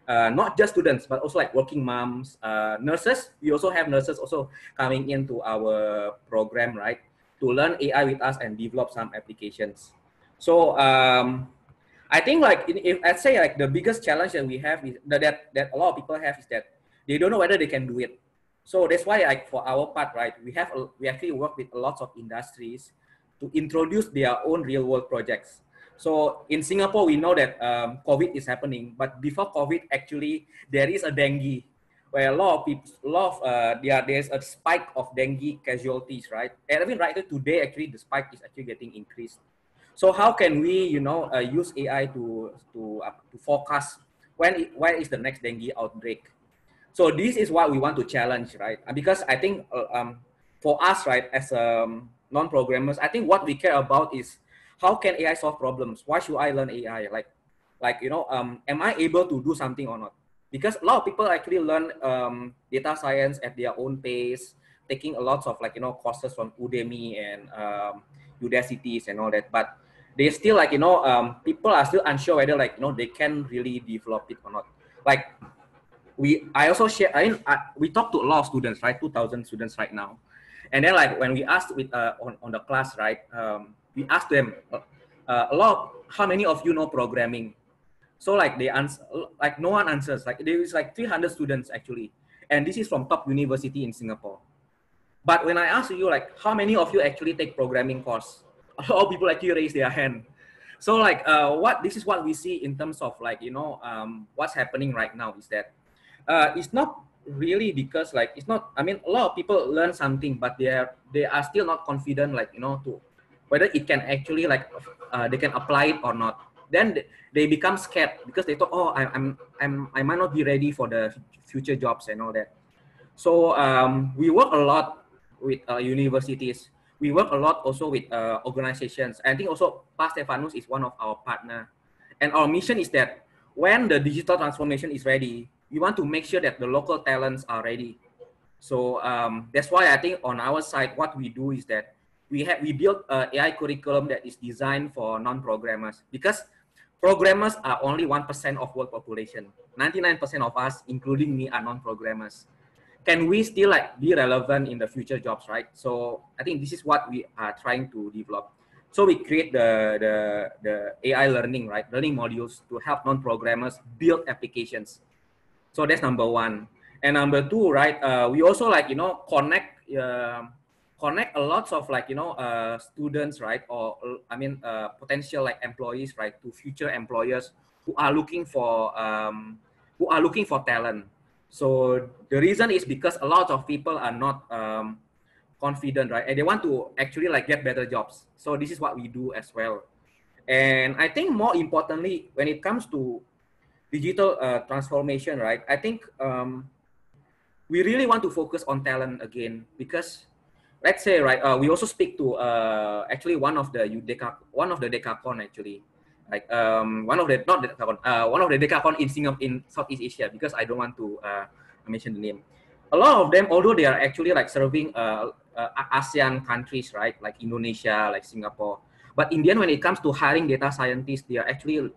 Not just students, but also like working moms, nurses. We also have nurses also coming into our program, right, to learn AI with us and develop some applications. So I think if I'd say like the biggest challenge that we have is that a lot of people have is that they don't know whether they can do it. So that's why for our part, right, we actually work with a lot of industries to introduce their own real world projects. So in Singapore, we know that COVID is happening, but before COVID, actually there is a dengue, where a lot of people, there's a spike of dengue casualties, right? And even right today, actually the spike is actually getting increased. So how can we, use AI to forecast where is the next dengue outbreak? So this is what we want to challenge, right? Because I think for us, right, as non-programmers, I think what we care about is how can AI solve problems? Why should I learn AI? Am I able to do something or not? Because a lot of people actually learn data science at their own pace, taking a lot of courses from Udemy and Udacity and all that, but they still people are still unsure whether they can really develop it or not. I also share. We talked to a lot of students, right? 2,000 students right now, and then when we asked on the class, right, we asked them how many of you know programming? So they answer, no one answers. There is 300 students actually, and this is from top university in Singapore. But when I ask you how many of you actually take programming course, a lot of people actually raise their hand. So this is what we see in terms of what's happening right now is that it's not really because it's not. I mean, a lot of people learn something, but they are still not confident to whether it can actually they can apply it or not. Then they become scared because they thought, oh, I might not be ready for the future jobs and all that. So we work a lot with universities. We work a lot also with organizations. I think also Pak Stephanus is one of our partner. And our mission is that when the digital transformation is ready, we want to make sure that the local talents are ready. So that's why I think on our side, what we do is that we built an AI curriculum that is designed for non-programmers, because programmers are only 1% of world population. 99% of us, including me, are non-programmers. Can we still like be relevant in the future jobs, right? So I think this is what we are trying to develop. So we create the AI learning, right? Learning modules to help non-programmers build applications. So that's number one. And number two, right? We also like, you know, connect a lot of like, you know, students, right? Or I mean, potential like employees, right? To future employers who are looking for talent. So the reason is because a lot of people are not confident, right? And they want to actually like get better jobs. So this is what we do as well. And I think more importantly, when it comes to digital transformation, right? I think we really want to focus on talent again, because let's say, right, we also speak to actually one of the Decacon actually, like one of the Decacon in Singapore, in Southeast Asia, because I don't want to mention the name. A lot of them, although they are actually like serving ASEAN countries, right, like Indonesia, like Singapore, but in the end, when it comes to hiring data scientists, they are actually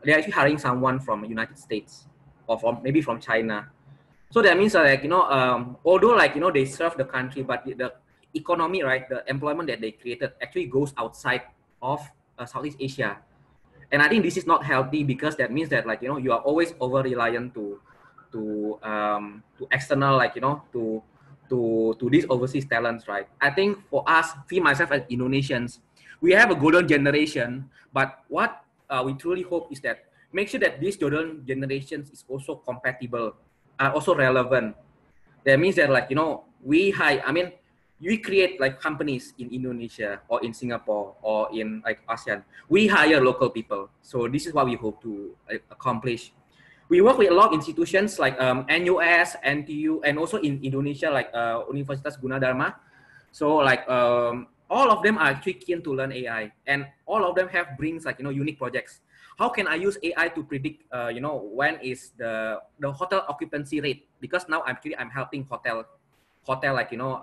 they're actually hiring someone from United States or maybe from China. So that means like, you know, although like, you know, they serve the country, but the economy, right, the employment that they created actually goes outside of Southeast Asia. And I think this is not healthy, because that means that like, you know, you are always over reliant to external, like, you know, to these overseas talents, right? I think for us, myself as Indonesians, we have a golden generation, but what we truly hope is that make sure that this golden generations is also compatible, also relevant. That means that like, you know, we create like companies in Indonesia or in Singapore or in like ASEAN. We hire local people. So this is what we hope to accomplish. We work with a lot of institutions like NUS, NTU, and also in Indonesia like Universitas Gunadarma. So like all of them are actually keen to learn AI, and all of them brings like, you know, unique projects. How can I use AI to predict, you know, when is the hotel occupancy rate? Because now I'm helping hotel like, you know,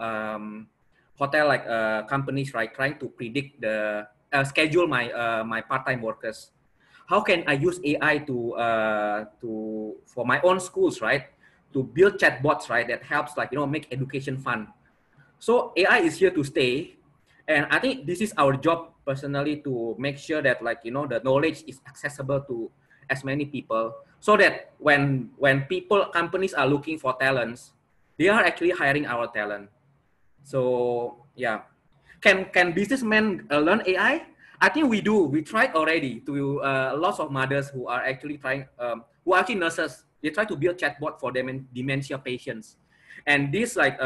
hotel like companies, right, trying to predict the schedule my part-time workers. How can I use AI for my own schools, right, to build chatbots, right, that helps like, you know, make education fun. So AI is here to stay, and I think this is our job personally, to make sure that like, you know, the knowledge is accessible to as many people, so that when companies are looking for talents, they are actually hiring our talent. So yeah, can businessmen learn AI? I think we do. We tried already to lots of mothers who are actually trying, who are actually nurses. They try to build chatbot for them and dementia patients. And this like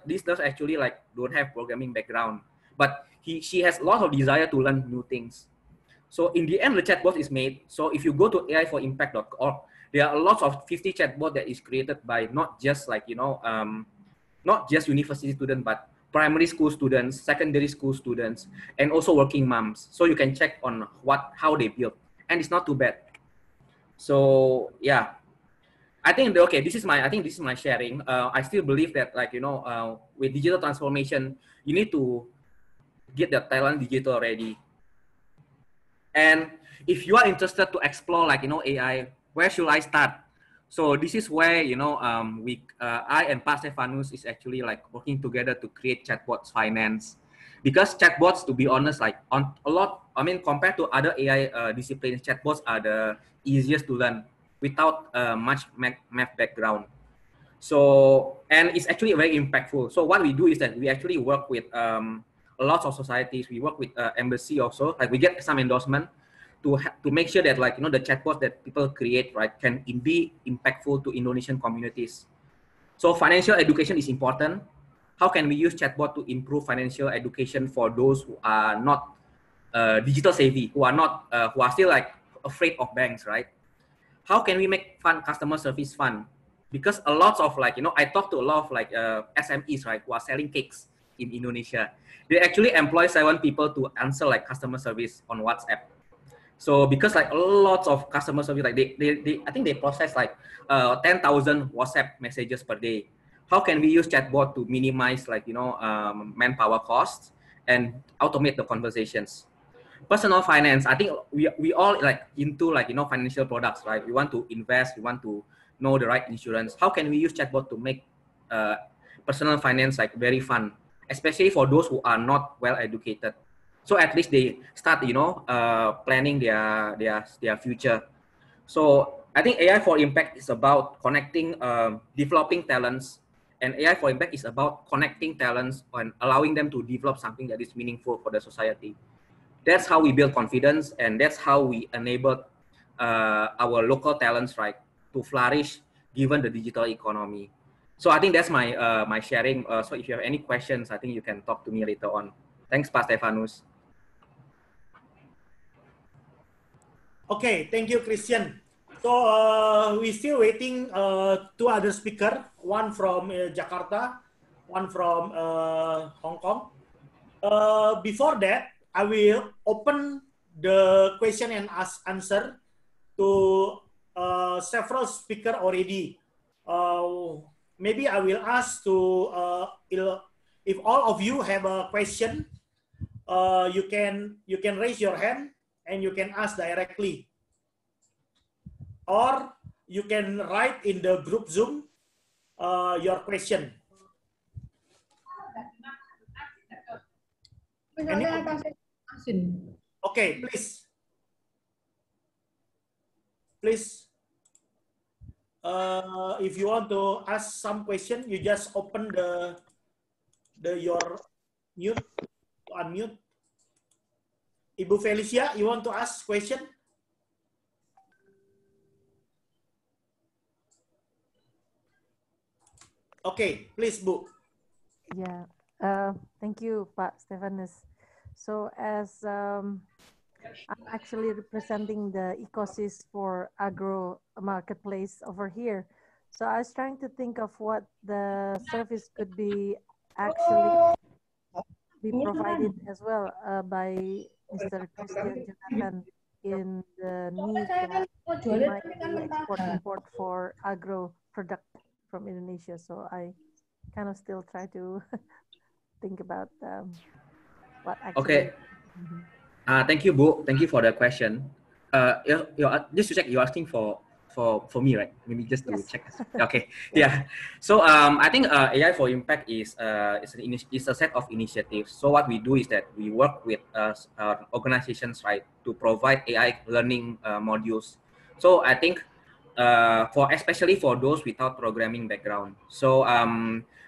this nurse actually like don't have programming background, but she has a lot of desire to learn new things. So in the end, the chatbot is made. So if you go to AI4Impact.org, there are a lot of 50 chatbot that is created by not just like, you know, not just university students, but primary school students, secondary school students, and also working moms. So you can check on how they build, and it's not too bad. So yeah, I think this is my sharing. I still believe that like, you know, with digital transformation, you need to get the talent digital ready. And if you are interested to explore like, you know, AI, where should I start? So this is where, you know, I and Pak Stephanus is actually like working together to create chatbots finance, because chatbots, to be honest, like compared to other AI disciplines, chatbots are the easiest to learn without much math background. So, and it's actually very impactful. So what we do is that we actually work with a lot of societies. We work with embassy also, like we get some endorsement to make sure that like, you know, the chatbots that people create, right, can be impactful to Indonesian communities. So financial education is important. How can we use chatbot to improve financial education for those who are not digital savvy, who are still like afraid of banks, right? How can we make customer service fun? because a lot of like, I talk to a lot of like SMEs, right, who are selling cakes in Indonesia. They actually employ 7 people to answer like customer service on WhatsApp. So because like a lot of customer service, like I think they process like 10,000 WhatsApp messages per day. How can we use chatbot to minimize like, manpower costs and automate the conversations? Personal finance, I think we all like into like, financial products, right? We want to invest, we want to know the right insurance. How can we use chatbot to make personal finance like very fun, especially for those who are not well educated? So at least they start, planning their future. So I think AI for Impact is about connecting, developing talents, and AI for Impact is about connecting talents and allowing them to develop something that is meaningful for the society. That's how we build confidence, and that's how we enable our local talents, right, to flourish given the digital economy. So I think that's my my sharing. So if you have any questions, I think you can talk to me later on. Thanks, Pak Stephanus. Okay, thank you, Christian. So we still waiting 2 other speaker, one from Jakarta, one from Hong Kong. Before that, I will open the question and answer to several speaker already. Maybe I will ask to if all of you have a question, you can raise your hand and you can ask directly, or you can write in the group Zoom your question. Okay, please. If you want to ask some question, you just open your mute, unmute. Ibu Felicia, you want to ask question? Okay, please, Bu. Yeah, thank you, Pak Stephanus. So as I'm actually representing the ecosystem for agro marketplace over here. So I was trying to think of what the service could be actually be provided as well by Mr. Christian Jonathan in the need that we might do export-import for agro product from Indonesia. So I kind of still try to think about what actually. Okay. Thank you, Bu. Thank you for the question. Just to check, you're asking for me, right? Maybe just to check. Okay. Yeah. So I think AI for Impact is a set of initiatives. So what we do is that we work with organizations, right, to provide AI learning modules. So I think especially for those without programming background. So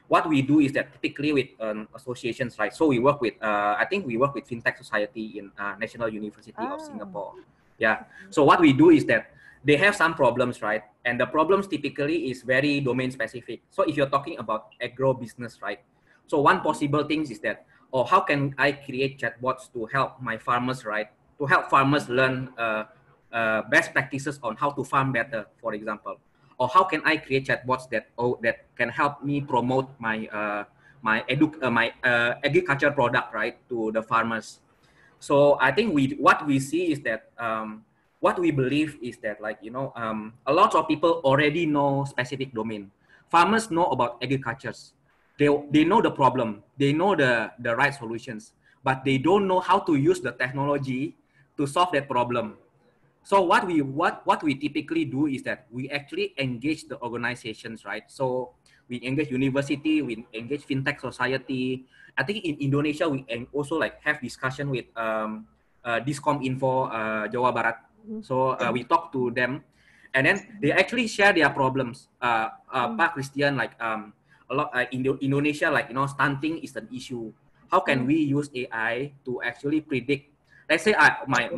what we do is that typically with associations, right? So we work with, I think we work with FinTech Society in National University of Singapore. Yeah. So what we do is that they have some problems, right? And the problems typically is very domain specific. So if you're talking about agro business, right? So one possible thing is that, how can I create chatbots to help my farmers, right? To help farmers learn best practices on how to farm better, for example. Or how can I create chatbots that can help me promote my agriculture product, right, to the farmers. So I think what we see is that what we believe is that, like, a lot of people already know specific domain. Farmers know about agriculture. They know the problem. They know the right solutions, but they don't know how to use the technology to solve that problem. So what we typically do is that we actually engage the organizations, right? So we engage university, we engage FinTech Society. I think in Indonesia we also like have discussion with Diskom Info Jawa Barat. So we talk to them, and then they actually share their problems. Pak Christian, like a lot Indonesia, like, stunting is an issue. How can we use AI to actually predict? Let's say my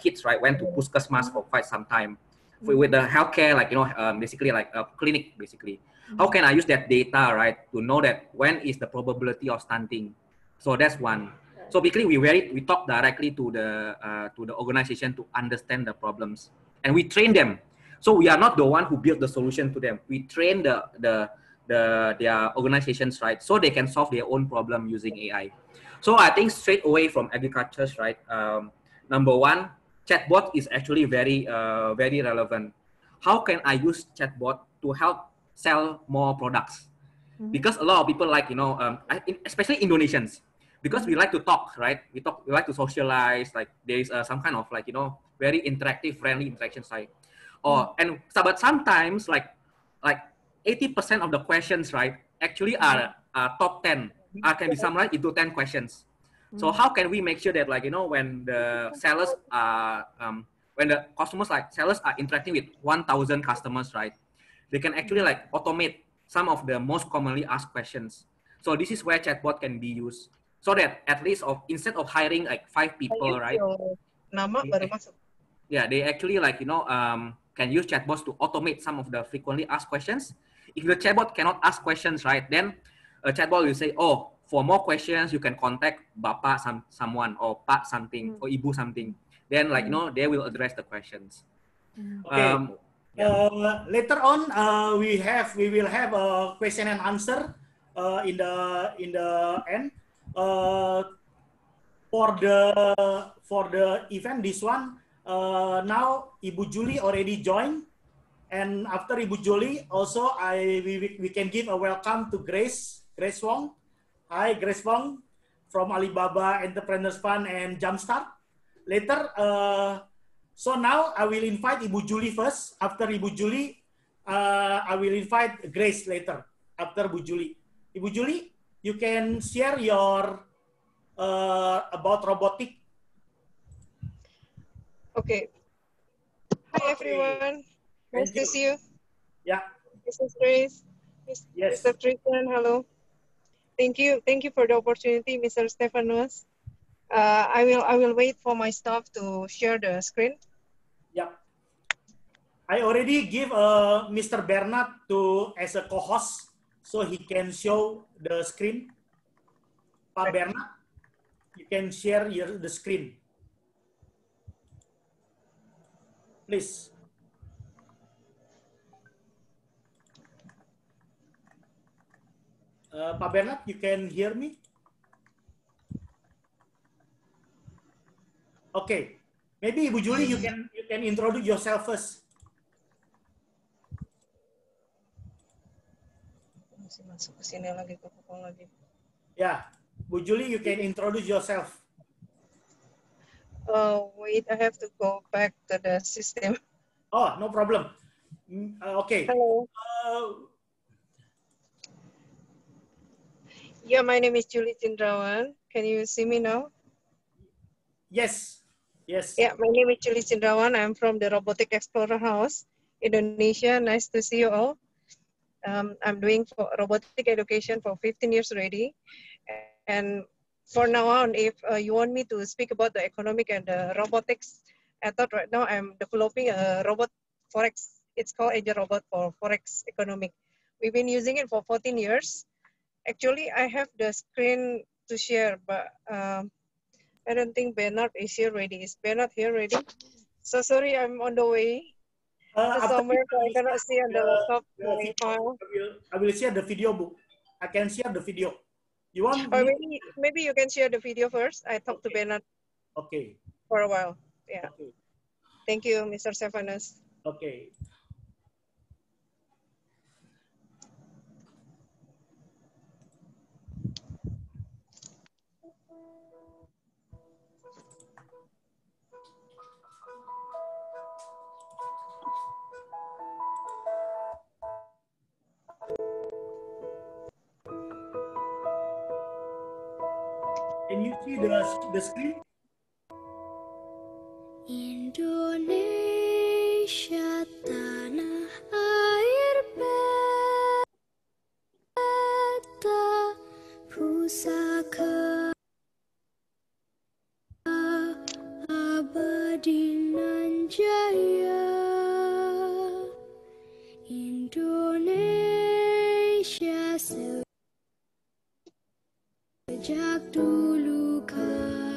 kids, right, went to Puskesmas for quite some time with the healthcare, like, basically like a clinic, basically. How can I use that data, right, to know that when is the probability of stunting? So that's one. So basically we talk directly to the organization to understand the problems, and we train them. So we are not the one who build the solution to them. We train their organizations, right, so they can solve their own problem using AI. So I think straight away from agriculture, right, number one, chatbot is actually very relevant. How can I use chatbot to help sell more products? Because a lot of people like, especially Indonesians, because we like to talk, right? We like to socialize. Like there is some kind of like, very interactive, friendly interaction side. But sometimes like 80% of the questions, right, actually are top 10, can be summarized into 10 questions. So how can we make sure that, like, when the sellers are, when the customers, like sellers are interacting with 1,000 customers, right, they can actually like automate some of the most commonly asked questions. So this is where chatbot can be used. So that at least instead of hiring like 5 people, right? Yeah, they actually like, can use chatbots to automate some of the frequently asked questions. If the chatbot cannot ask questions, right, then a chatbot will say, oh, for more questions, you can contact Bapak someone, or Pak something, or Ibu something. Then like, they will address the questions. Okay. Later on, we will have a question and answer in the end. For the event, this one, now Ibu Jully already joined, and after Ibu Jully, also we can give a welcome to Grace Wong. Hi, Grace Wong from Alibaba Entrepreneurs Fund and JUMPSTART. Later, so now I will invite Ibu Jully first. After Ibu Jully, I will invite Grace later. After Ibu Jully, Ibu Jully, you can share your about robotic. Okay. Hi everyone. Nice to see you. Yeah. Mrs. Grace. Yes. Mr. Tristan, hello. Thank you for the opportunity, Mr. Stephanus. I will wait for my staff to share the screen. Yeah. I already give Mr. Bernard as a co-host, so he can show the screen. Pak Bernard, you can share the screen, please. Pak Bernard, you can hear me? Okay. Maybe Ibu Jully, you can introduce yourself first. Masuk ke sini lagi, ke pokok lagi. Yeah, Bu Jully, you can introduce yourself. Wait, I have to go back to the system. Oh, no problem. Okay. Hello. Yeah, my name is Jully Tjindrawan. Can you see me now? Yes. Yes. Yeah, my name is Jully Tjindrawan. I'm from the Robotic Explorer House, Indonesia. Nice to see you all. I'm doing robotic education for 15 years already. And for now on, if you want me to speak about the economic and the robotics, I thought right now I'm developing a robot Forex. It's called Agile Robot for Forex Economic. We've been using it for 14 years. Actually, I have the screen to share, but I don't think Bernard is here ready. Is Bernard here ready? So sorry, I'm on the way. Somewhere I cannot see on the laptop my file. I will share the video, book. I can share the video. You want? Or maybe you can share the video first. I talked to Bernard. Okay. For a while. Yeah. Okay. Thank you, Mr. Stephanus. Okay. Can you see the screen? Indonesia tanah air beta pusaka abadi nan jaya. Indonesia sejak dulu kala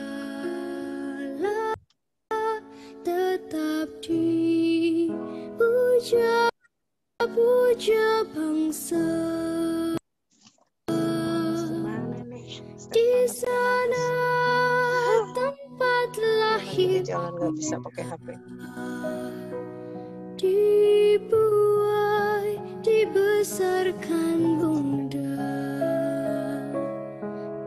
tetap dipuja puja bangsa. Di sana tempat lahir jalan nggak bisa pakai HP. dibuai, dibesarkan bunda,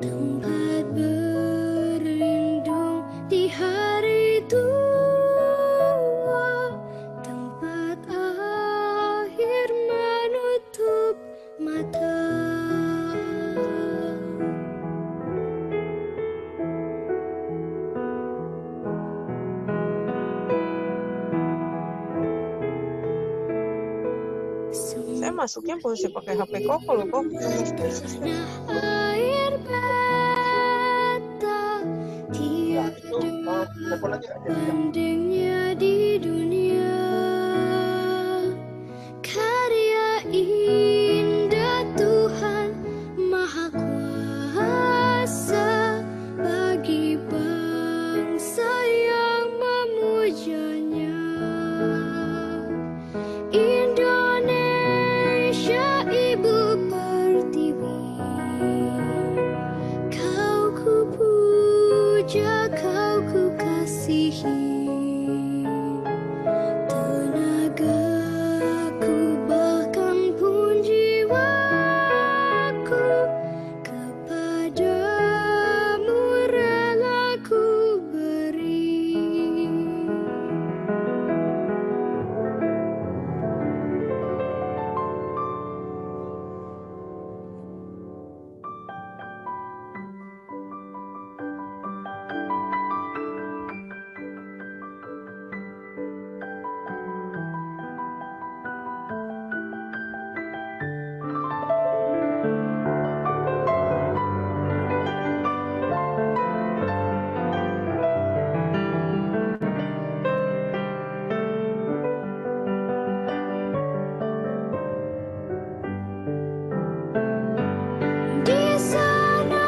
tempat berlindung di hari tua, tempat akhir menutup mata. Saya masuknya posisi pakai HP koko loh kok. Air mata tiada bandingnya di dunia, karya indah Tuhan Maha Kuasa bagi bangsa yang memujanya. Indonesia ibu pertiwi, kau ku puja, kau ku kasihi, tenagaku bahkan pun jiwaku kepadamu rela ku beri. Di sana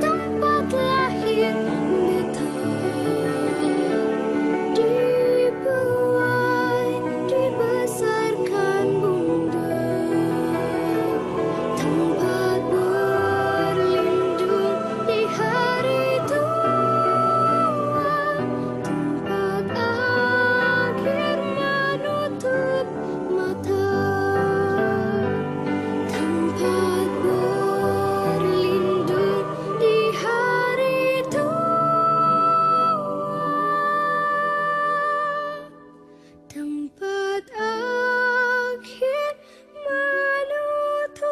tempat lahir beta, dibuai, dibesarkan bunda, tempat berlindung di hari tua, tempat akhir menutup mata, tempat berlindung di hari tua, tempat akhir menutup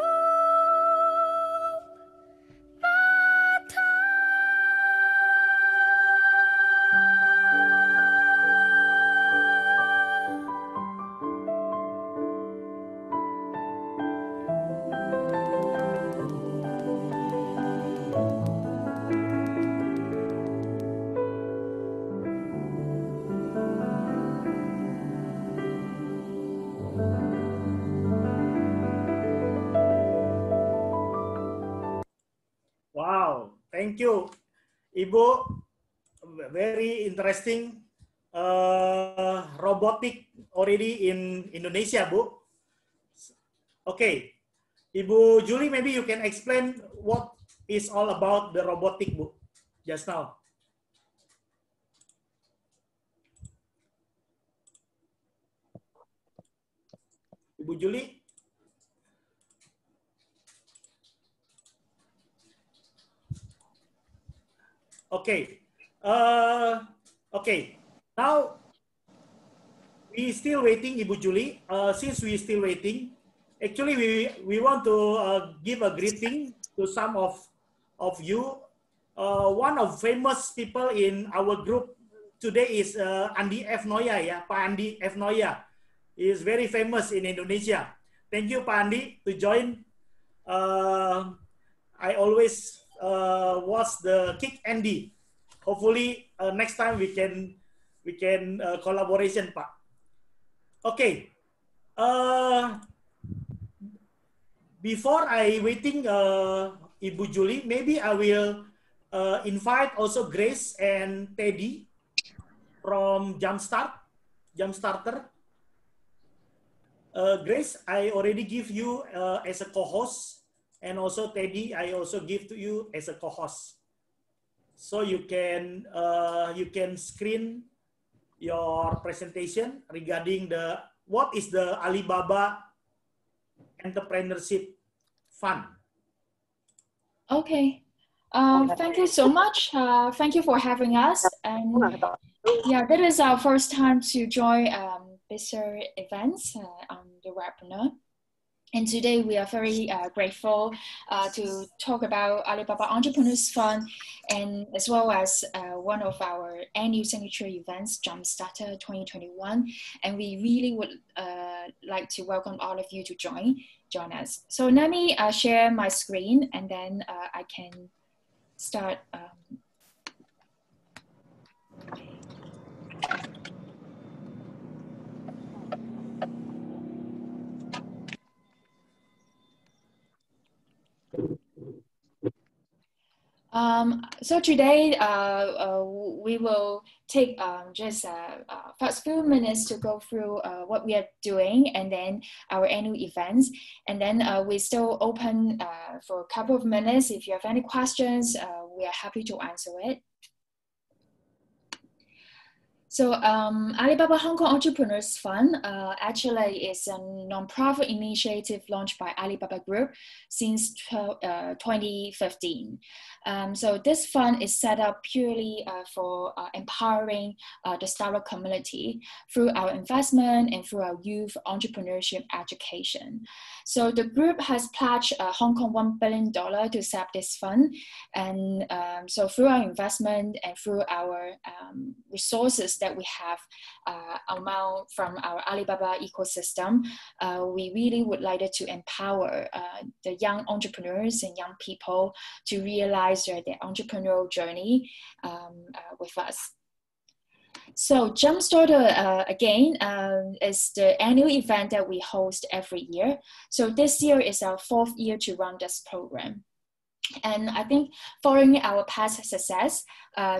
mata. Wow, thank you, Ibu. Very interesting. Robotic already in Indonesia, Bu. Okay, Ibu Jully, maybe you can explain what is all about the robotic, Bu, just now. Ibu Jully. Okay. Okay. Now we still waiting, Ibu Jully. Since we still waiting, actually we want to give a greeting to some of you. One of famous people in our group today is Andi F. Noya, ya, Pak Andi F. Noya. He is very famous in Indonesia. Thank you, Pak Andi, to join. I always watch the Kick Andy. Hopefully next time we can collaboration, Pak. Okay. Before I waiting Ibu Jully, maybe I will invite also Grace and Teddy from JUMPSTARTER. Grace, I already give you as a co-host, and also Teddy, I also give to you as a co-host. So you can screen your presentation regarding what is the Alibaba Entrepreneurship Fund. Okay. Thank you so much. Thank you for having us. And yeah, that is our first time to join BISA events on the webinar. And today we are very grateful to talk about Alibaba Entrepreneurs Fund, and as well as one of our annual signature events, JUMPSTARTER 2021. And we really would like to welcome all of you to join us. So let me share my screen, and then I can start. So today we will take just first few minutes to go through what we are doing, and then our annual events, and then we still open for a couple of minutes. If you have any questions, we are happy to answer it. So Alibaba Hong Kong Entrepreneurs Fund actually is a nonprofit initiative launched by Alibaba Group since 2015. So this fund is set up purely for empowering the startup community through our investment and through our youth entrepreneurship education. So the group has pledged Hong Kong $1 billion to set up this fund. And so through our investment and through our resources that we have amount from our Alibaba ecosystem, we really would like to empower the young entrepreneurs and young people to realize their entrepreneurial journey with us. So JUMPSTARTER again is the annual event that we host every year. So this year is our 4th year to run this program. And I think following our past success,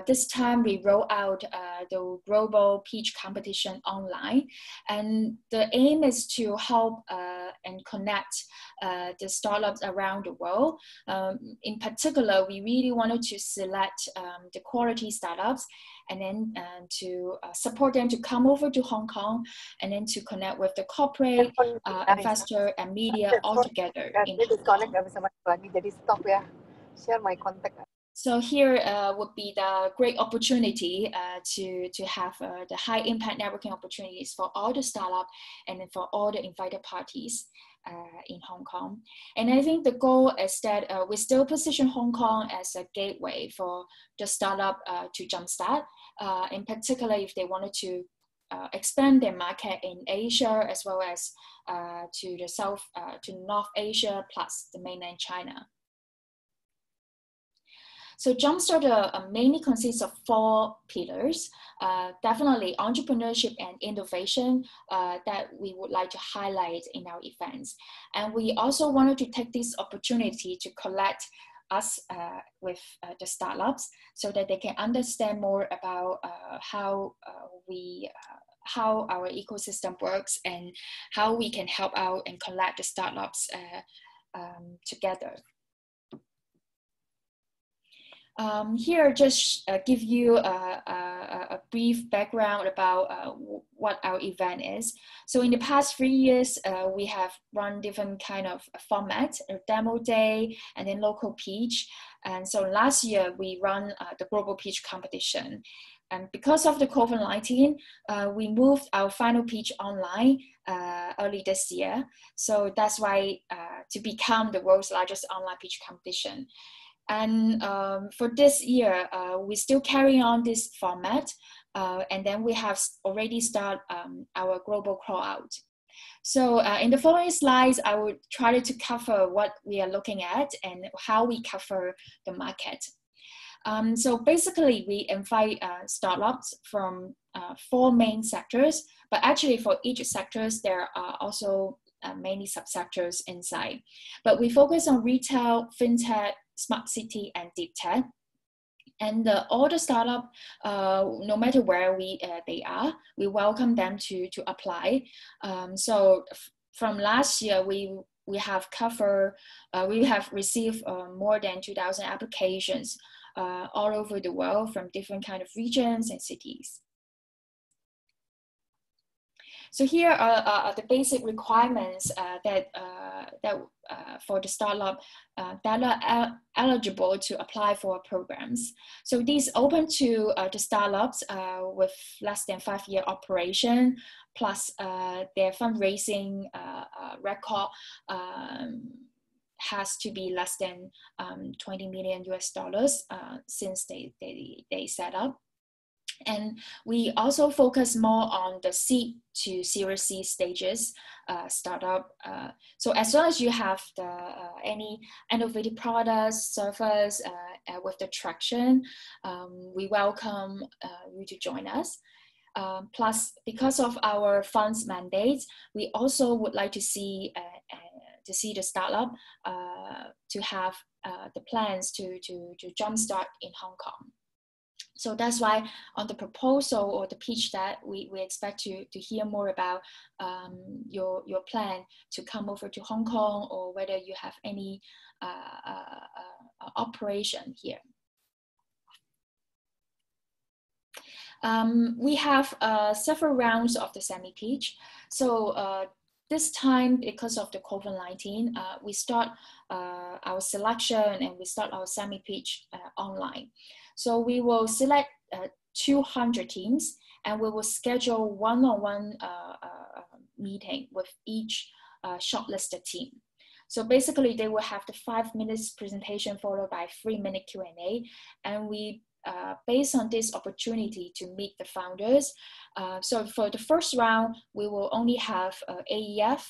this time we roll out the global pitch competition online. And the aim is to help and connect the startups around the world. In particular, we really wanted to select the quality startups, and then to support them to come over to Hong Kong, and then to connect with the corporate, investor, and media all together in Hong Kong. Share my contact. So here would be the great opportunity to have the high impact networking opportunities for all the startup and then for all the invited parties in Hong Kong. And I think the goal is that we still position Hong Kong as a gateway for the startup to jumpstart, in particular if they wanted to expand their market in Asia as well as to the South, to North Asia plus the mainland China. So JUMPSTARTER mainly consists of 4 pillars. Definitely entrepreneurship and innovation that we would like to highlight in our events. And we also wanted to take this opportunity to collect us with the startups so that they can understand more about how our ecosystem works and how we can help out and collect the startups together. Here, just give you a brief background about what our event is. So in the past 3 years, we have run different kind of formats, a demo day, and then local pitch. And so last year, we run the global pitch competition. And because of the COVID-19, we moved our final pitch online early this year. So that's why to become the world's largest online pitch competition. And for this year, we still carry on this format. And then we have already started our global crawl out. So in the following slides, I will try to cover what we are looking at and how we cover the market. So basically, we invite startups from 4 main sectors, but actually for each sectors, there are also many subsectors inside. But we focus on retail, fintech, smart city, and deep tech. And all the startup, no matter where they are, we welcome them to apply. So from last year, we have covered, we have received more than 2,000 applications all over the world from different kind of regions and cities. So here are the basic requirements that for the startup that are eligible to apply for programs. So these open to the startups with less than 5-year operation, plus their fundraising record has to be less than $20 million since they set up. And we also focus more on the seed to Series C stages startup. So as long as you have the any innovative products, service with the traction, we welcome you to join us. Plus, because of our funds mandates, we also would like to see the startup to have the plans to jumpstart in Hong Kong. So that's why on the proposal or the pitch that we expect to hear more about your plan to come over to Hong Kong, or whether you have any operation here. We have several rounds of the semi-pitch. So this time, because of the COVID-19, we start our selection and we start our semi-pitch online. So we will select 200 teams, and we will schedule one-on-one meeting with each shortlisted team. So basically, they will have the 5 minutes presentation followed by 3-minute Q&A, and we based on this opportunity to meet the founders. So for the first round, we will only have AEF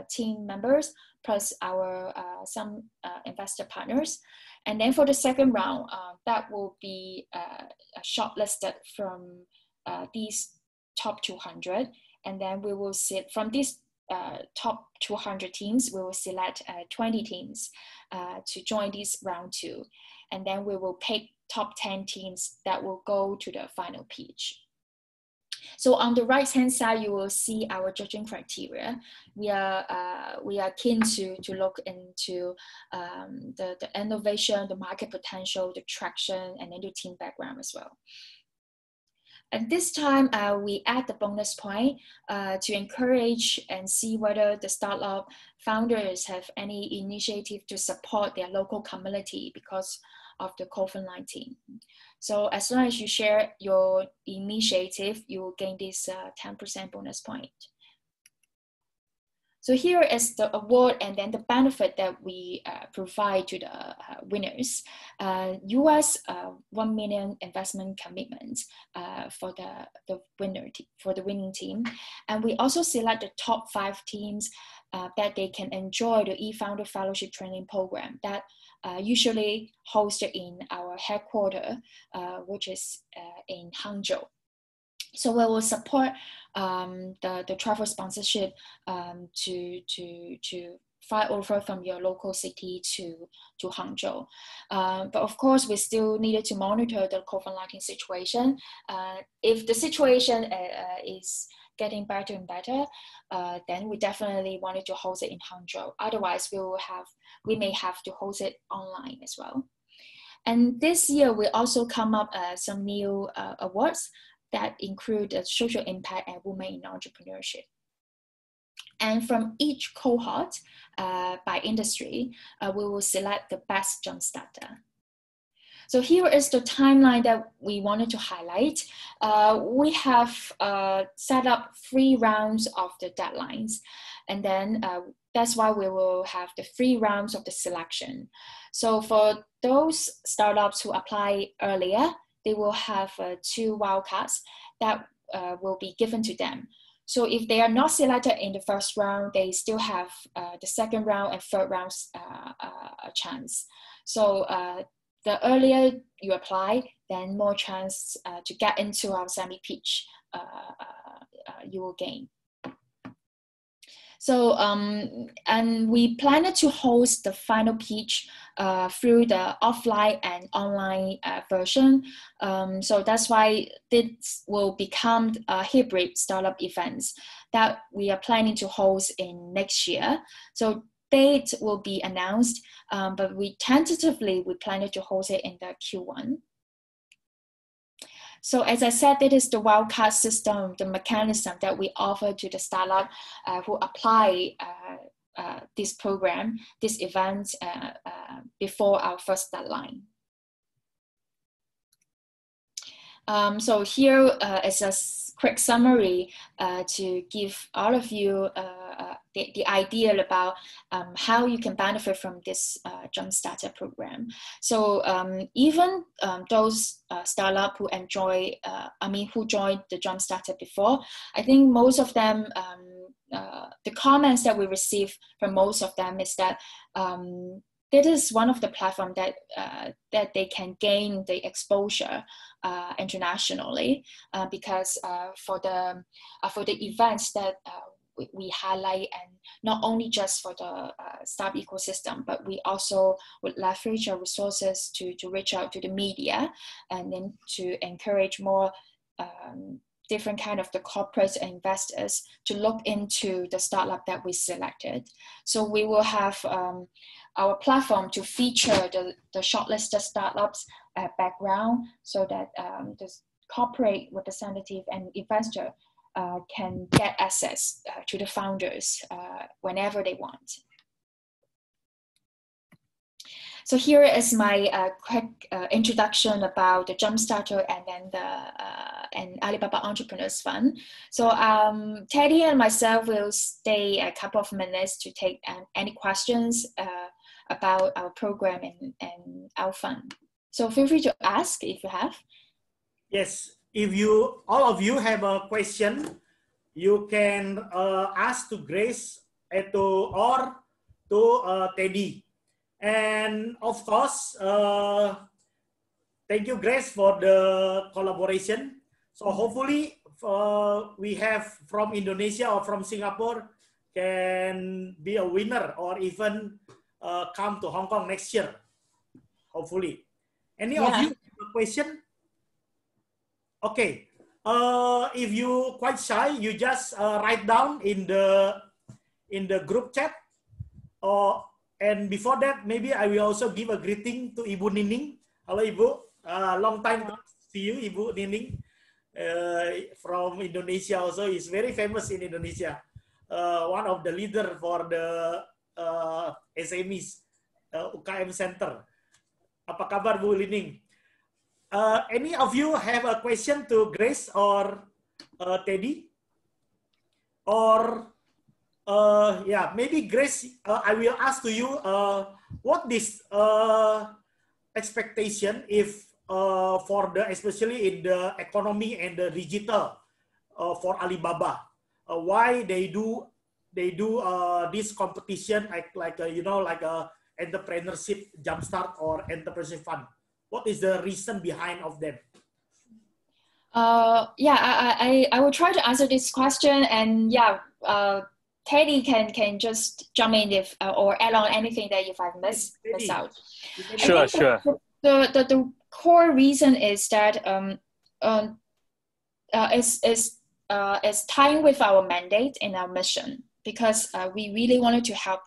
team members plus our some investor partners. And then for the second round, that will be shortlisted from these top 200. And then we will sit from these top 200 teams, we will select 20 teams to join this round 2. And then we will pick top 10 teams that will go to the final pitch. So on the right-hand side, you will see our judging criteria. We are keen to look into the innovation, the market potential, the traction, and then the team background as well. At this time, we add the bonus point to encourage and see whether the startup founders have any initiative to support their local community because of the COVID-19. So as long as you share your initiative, you will gain this 10% bonus point. So here is the award and then the benefit that we provide to the winners. US $1 million investment commitment for the winning team. And we also select the top 5 teams that they can enjoy the eFounder Fellowship Training Program that usually hosted in our headquarters, which is in Hangzhou. So we will support the travel sponsorship to fly over from your local city to Hangzhou. But of course, we still needed to monitor the COVID-19 situation. If the situation is getting better and better, then we definitely wanted to host it in Hangzhou. Otherwise, we may have to host it online as well. And this year, we also come up some new awards that include social impact and women in entrepreneurship. And from each cohort by industry, we will select the best jumpstarter. So here is the timeline that we wanted to highlight. We have set up 3 rounds of the deadlines. And then that's why we will have the 3 rounds of the selection. So for those startups who apply earlier, they will have 2 wildcards that will be given to them. So if they are not selected in the first round, they still have the second round and third rounds a chance. So the earlier you apply, then more chance to get into our semi-pitch you will gain. So, and we planned to host the final pitch through the offline and online version. So that's why this will become a hybrid startup events that we are planning to host in next year. So date will be announced, but we tentatively plan to host it in the Q1. So as I said, it is the wildcard system, the mechanism that we offer to the startup who apply this program, this event before our first deadline. So here is a quick summary to give all of you the idea about how you can benefit from this JUMPSTARTER program. So even those startups who enjoy, who joined the JUMPSTARTER before, I think most of them, the comments that we receive from most of them is that that is one of the platforms that that they can gain the exposure internationally because for the events that we highlight, and not only just for the startup ecosystem, but we also would leverage our resources to reach out to the media and then to encourage more different kind of the corporates and investors to look into the startup that we selected. So we will have our platform to feature the shortlisted startups background so that the corporate representative and investor can get access to the founders whenever they want. So here is my quick introduction about the JUMPSTARTER and then and Alibaba Entrepreneurs Fund. So Teddy and myself will stay a couple of minutes to take any questions about our program and our fund. So feel free to ask if you have. Yes, if all of you have a question, you can ask to Grace or to Teddy. And of course, thank you, Grace, for the collaboration. So hopefully we have from Indonesia or from Singapore can be a winner or even come to Hong Kong next year, hopefully. Any of you have a question? Okay. If you quite shy, you just write down in the group chat. And before that, maybe I will also give a greeting to Ibu Nining. Hello, Ibu. Long time to see you, Ibu Nining. From Indonesia also, is very famous in Indonesia. One of the leader for the SMEs, UKM Center. Apa kabar, Bu Nining? Any of you have a question to Grace or Teddy? Or yeah, maybe Grace, I will ask to you what this expectation if for the especially in the economy and the digital for Alibaba, why they do this competition like you know, like a entrepreneurship jumpstart or entrepreneurship fund. What is the reason behind of them? Yeah, I will try to answer this question, and yeah, Teddy can just jump in if or add on anything that if I've missed out. Sure. The core reason is that is tying with our mandate and our mission, because we really wanted to help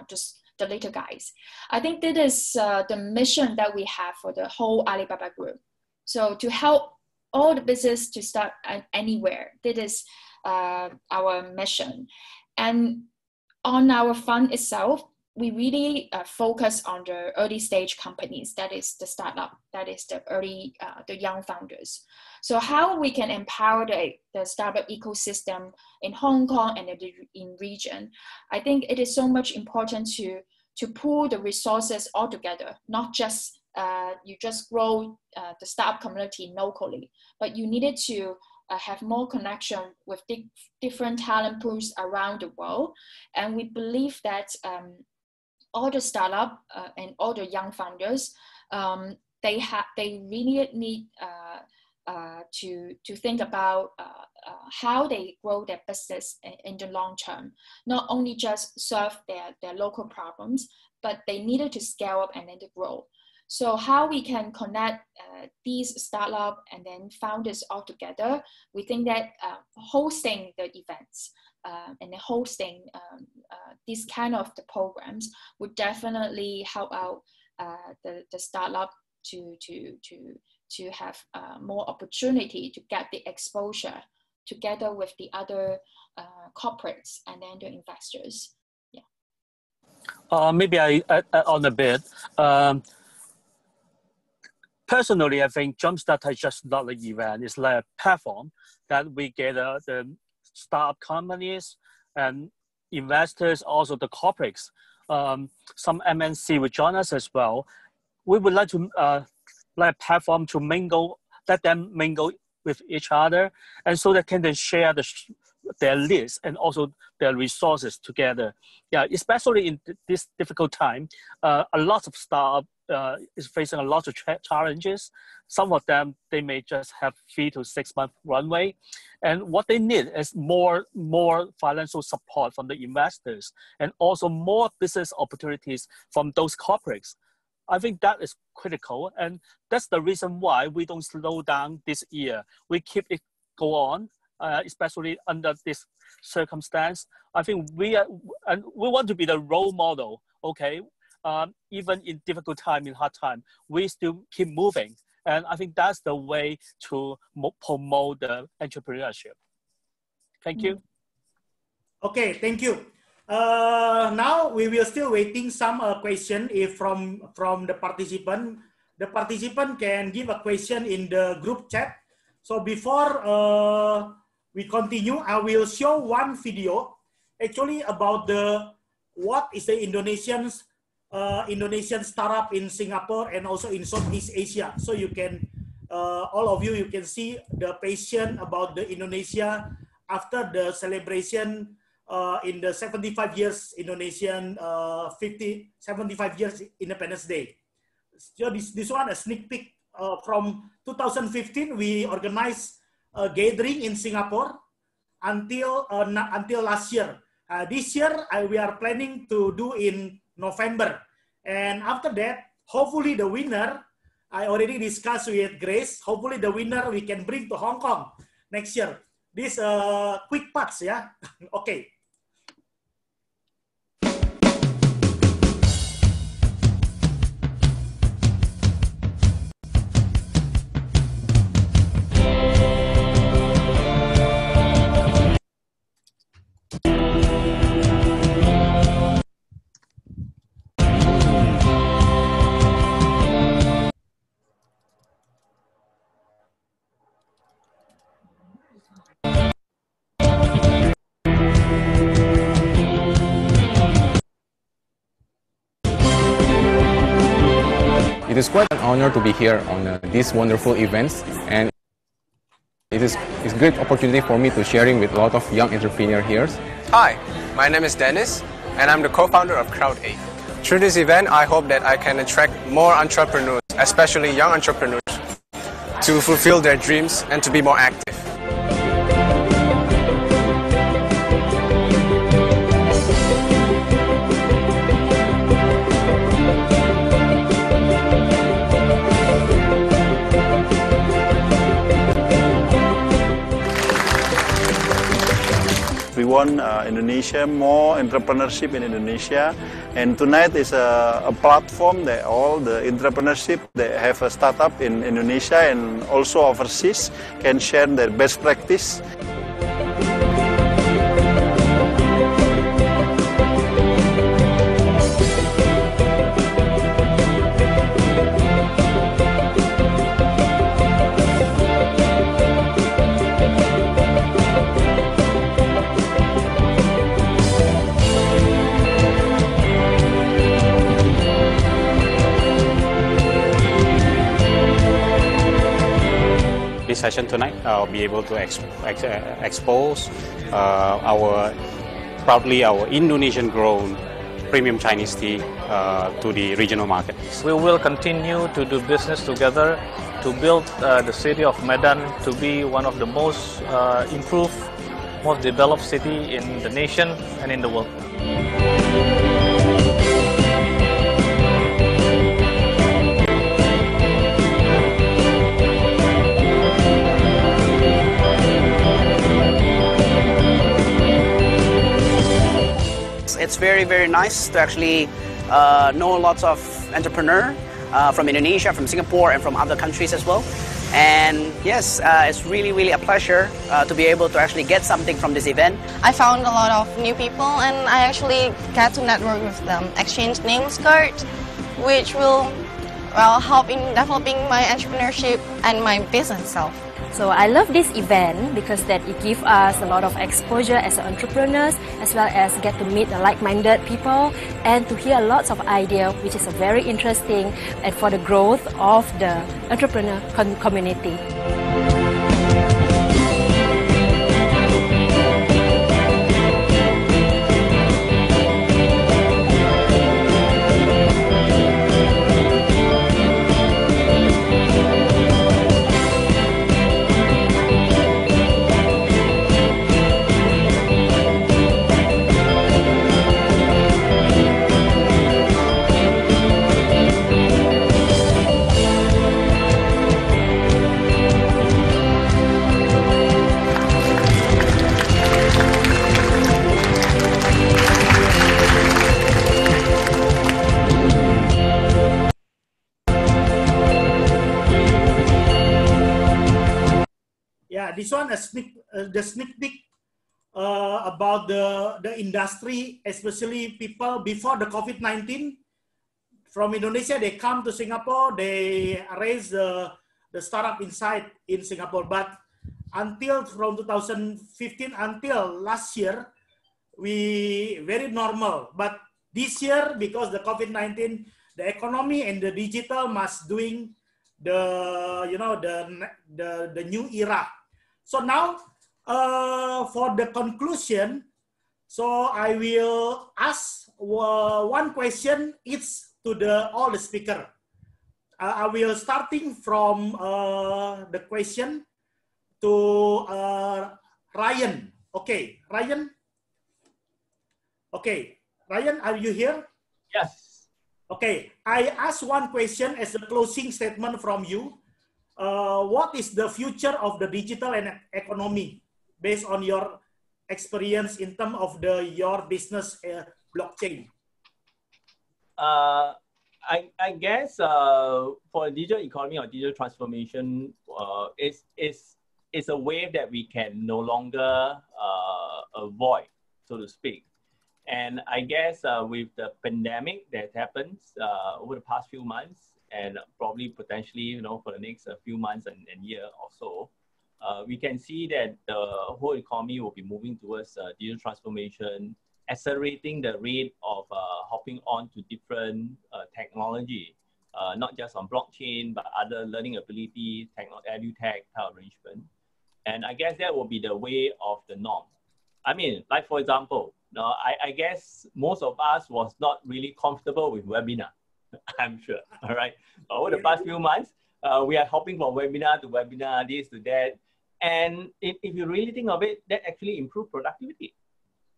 just the little guys. I think that is the mission that we have for the whole Alibaba group. So to help all the business to start anywhere, that is our mission. And on our fund itself, we really focus on the early stage companies, that is the startup, that is the the young founders. So how we can empower the startup ecosystem in Hong Kong and in region, I think it is so much important to pool the resources all together, not just you just grow the startup community locally, but you needed to have more connection with different talent pools around the world. And we believe that all the startup and all the young founders, they really need to think about how they grow their business in the long term, not only just solve their local problems, but they needed to scale up and then to grow. So how we can connect these startup and then founders all together, we think that hosting the events and then hosting these kind of the programs would definitely help out the startup to have more opportunity to get the exposure together with the other corporates and then the investors. Yeah. Maybe I add on a bit. Personally, I think JUMPSTARTER is just not an event. It's like a platform that we gather the startup companies and investors, also the corporates. Some MNC will join us as well. We would like to like a platform to mingle, let them mingle with each other, and so they can then share their lists and also their resources together. Yeah, especially in this difficult time, a lot of startup is facing a lot of challenges. Some of them, they may just have 3 to 6 month runway. And what they need is more financial support from the investors and also more business opportunities from those corporates. I think that is critical. And that's the reason why we don't slow down this year. We keep it go on, especially under this circumstance. I think we want to be the role model, okay? Even in difficult time, in hard time, we still keep moving. And I think that's the way to promote the entrepreneurship. Thank you. Okay, thank you. Now we will still waiting some question if from the participant. The participant can give a question in the group chat. So before we continue, I will show one video actually about what is the Indonesian startup in Singapore and also in Southeast Asia. So you can, all of you can see the passion about the Indonesia after the celebration in the 75 years Indonesian 75 years Independence Day. So this one a sneak peek from 2015. We organized a gathering in Singapore until last year. This year we are planning to do in November, and after that, hopefully the winner, I already discussed with Grace. Hopefully the winner we can bring to Hong Kong next year. This quick parts, yeah. Okay. It is quite an honor to be here on these wonderful events, and it's a great opportunity for me to sharing with a lot of young entrepreneurs here. Hi, my name is Dennis, and I'm the co-founder of Crowd8. Through this event, I hope that I can attract more entrepreneurs, especially young entrepreneurs, to fulfill their dreams and to be more active. We want Indonesia, more entrepreneurship in Indonesia, and tonight is a platform that all the entrepreneurship that have a startup in Indonesia and also overseas can share their best practice. Session tonight, I'll be able to expose our Indonesian-grown premium Chinese tea to the regional market. We will continue to do business together to build the city of Medan to be one of the most improved, most developed city in the nation and in the world. It's very, very nice to actually know lots of entrepreneurs from Indonesia, from Singapore, and from other countries as well. And yes, it's really, really a pleasure to be able to actually get something from this event. I found a lot of new people and I actually got to network with them, exchange names cards, which will help in developing my entrepreneurship and my business itself. So I love this event because that it gives us a lot of exposure as entrepreneurs, as well as get to meet like-minded people and to hear lots of ideas, which is very interesting and for the growth of the entrepreneur community. This one the sneak peek about the industry, especially people before the COVID-19 from Indonesia. They come to Singapore, they raise the startup inside in Singapore. But until from 2015 until last year, we very normal. But this year, because the COVID-19, the economy and the digital must doing the the new era. So now, for the conclusion, so I will ask one question each to all the speaker. I will starting from the question to Ryan. Okay, Ryan. Okay, Ryan, are you here? Yes. Okay, I ask one question as a closing statement from you. What is the future of the digital and economy based on your experience in terms of your business blockchain? I guess for digital economy or digital transformation, it's a wave that we can no longer avoid, so to speak. And I guess with the pandemic that happens over the past few months, and probably potentially, for the next few months and year or so, we can see that the whole economy will be moving towards digital transformation, accelerating the rate of hopping on to different technology, not just on blockchain, but other learning ability, edutech type arrangement. And I guess that will be the way of the norm. I mean, like for example, I guess most of us was not really comfortable with webinar. I'm sure. All right. Over the past few months, we are hopping from webinar to webinar, this to that. And if you really think of it, that actually improves productivity.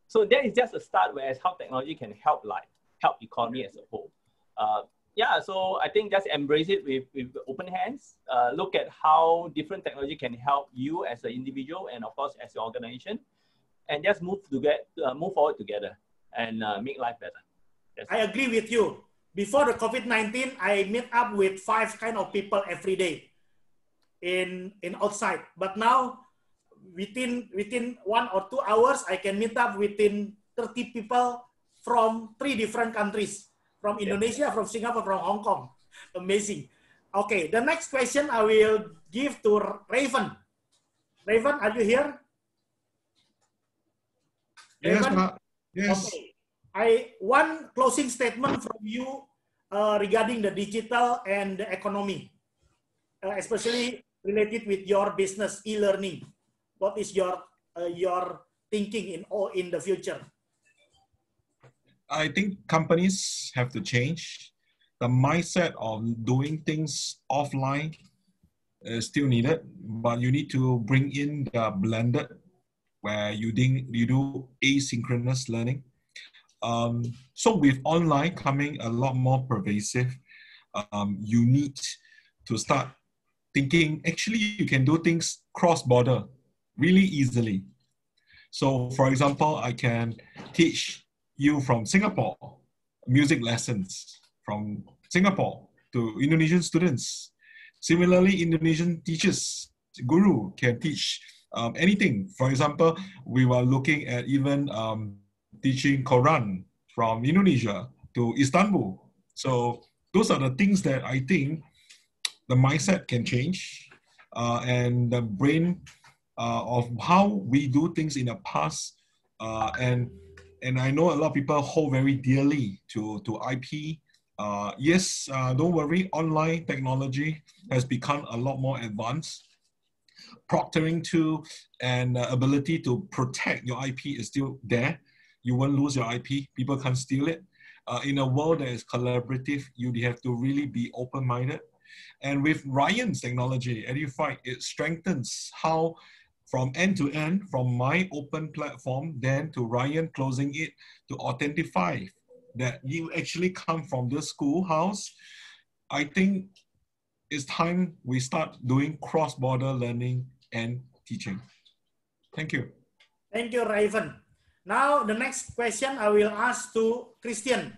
So that is just a start, whereas how technology can help life, help economy as a whole. Yeah, so I think just embrace it with open hands. Look at how different technology can help you as an individual and of course as your organization, and just move forward together and make life better. I agree with you. Before the COVID-19, I meet up with 5 kind of people every day in outside. But now, within 1 or 2 hours, I can meet up within 30 people from 3 different countries, from Indonesia, from Singapore, from Hong Kong. Amazing. Okay, the next question I will give to Rayvan. Rayvan, are you here? Yes, Rayvan? Yes. Okay. One closing statement from you regarding the digital and the economy, especially related with your business e-learning. What is your thinking in the future? I think companies have to change. The mindset of doing things offline is still needed, but you need to bring in the blended where you do asynchronous learning. So with online coming a lot more pervasive, you need to start thinking, actually you can do things cross-border really easily. So for example, I can teach you from Singapore, music lessons from Singapore to Indonesian students. Similarly, Indonesian teachers, guru can teach anything. For example, we were looking at even teaching Quran from Indonesia to Istanbul. So those are the things that I think the mindset can change, and the brain of how we do things in the past, and I know a lot of people hold very dearly to IP. Yes, don't worry, online technology has become a lot more advanced. Proctoring tool and ability to protect your IP is still there. You won't lose your IP, people can't steal it. In a world that is collaborative, you have to really be open-minded. And with Ryan's technology, Edufied, it strengthens how from end to end, from my open platform, then to Ryan closing it, to authentify that you actually come from the schoolhouse. I think it's time we start doing cross-border learning and teaching. Thank you. Thank you, Rayvan. Now, the next question I will ask to Christian.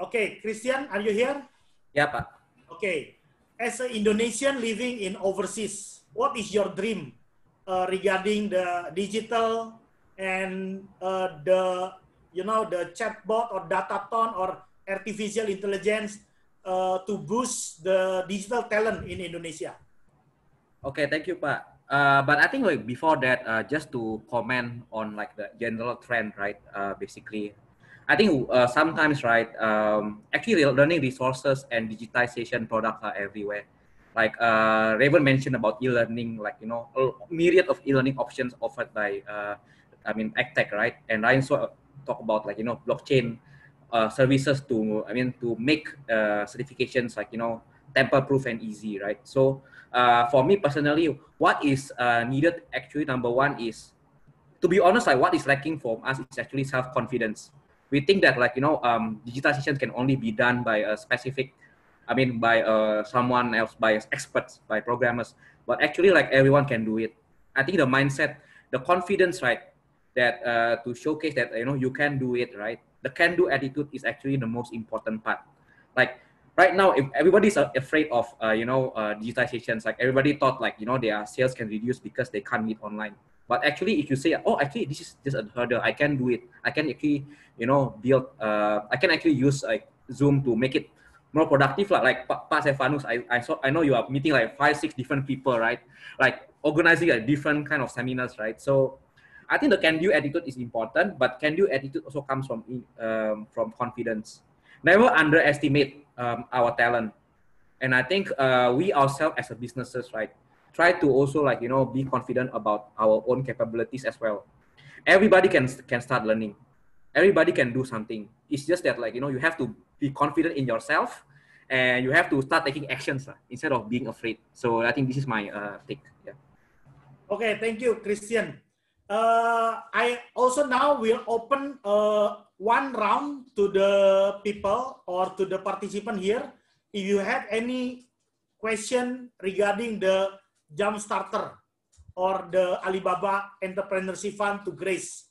Okay, Christian, are you here? Yeah, Pak. Okay. As an Indonesian living in overseas, what is your dream regarding the digital and the chatbot or dataton or artificial intelligence to boost the digital talent in Indonesia? Okay, thank you, Pak. But I think like before that, just to comment on like the general trend, right? Basically, I think sometimes, right? Actually, learning resources and digitization products are everywhere. Like Rayvan mentioned about e-learning, like a myriad of e-learning options offered by, ACKTEC, right? And Ryan talk about like blockchain services to make certifications like tamper-proof and easy, right? So for me personally, what is needed actually, number one is, to be honest, like what is lacking from us is actually self-confidence. We think that like digitization can only be done by a specific, by someone else, by experts, by programmers. But actually, like everyone can do it. I think the mindset, the confidence, right, that to showcase that you can do it, right. The can-do attitude is actually the most important part. Like right now, if everybody's afraid of digitizations, like everybody thought like their sales can reduce because they can't meet online. But actually, if you say, oh, actually this is just a hurdle, I can do it. I can actually build. I can actually use like Zoom to make it more productive. Like Pak Stephanus, I know you are meeting like 5-6 different people, right? Like organizing like different kind of seminars, right? So I think the can-do attitude is important, but can-do attitude also comes from confidence. Never underestimate our talent. And I think we ourselves as a businesses, right, try to also like be confident about our own capabilities as well. Everybody can start learning. Everybody can do something. It's just that like you have to be confident in yourself, and you have to start taking actions instead of being afraid. So I think this is my take. Yeah. Okay, thank you, Christian. I also now will open one round to the people or to the participant here. If you have any question regarding the JUMPSTARTER or the Alibaba Entrepreneurship Fund to Grace,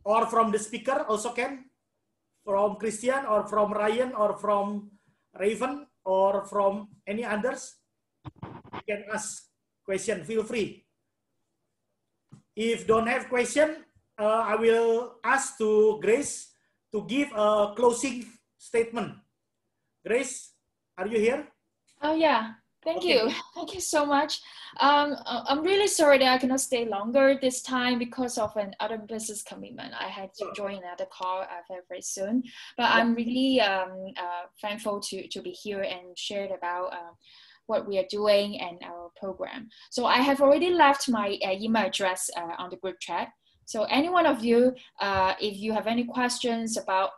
or from the speaker also can, from Christian or from Ryan or from Rayvan or from any others, you can ask question, feel free. If don't have question, I will ask to Grace to give a closing statement. Grace, are you here? Oh yeah, thank you. Thank you so much. I'm really sorry that I cannot stay longer this time because of another business commitment. I had to join another call very soon. But I'm really thankful to be here and share about what we are doing and our program. So I have already left my email address on the group chat. So any one of you, if you have any questions about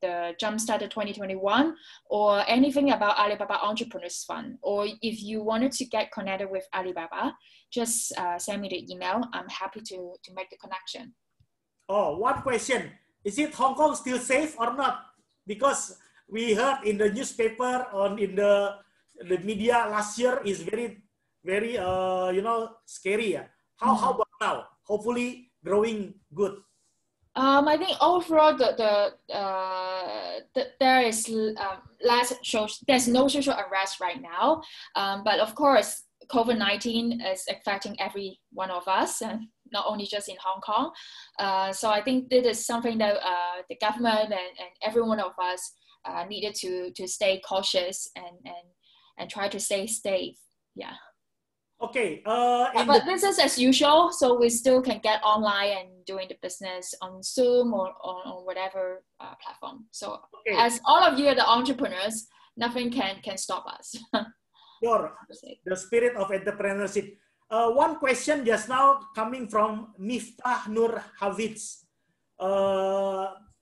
the JUMPSTARTER 2021 or anything about Alibaba Entrepreneurs Fund, or if you wanted to get connected with Alibaba, just send me the email. I'm happy to make the connection. Oh, one question. Is it Hong Kong still safe or not? Because we heard in the newspaper or in the media last year is very, you know, scary. How about now? Hopefully growing good. I think overall there is there's no social unrest right now. But of course, COVID-19 is affecting every one of us, and not only just in Hong Kong. So I think this is something that the government and every one of us needed to stay cautious and try to stay safe. Yeah. Okay. But this is as usual, so we still can get online and doing the business on Zoom or on whatever platform. So as all of you are the entrepreneurs, nothing can stop us. Sure. The spirit of entrepreneurship. One question just now coming from Miftah Nur Hafiz.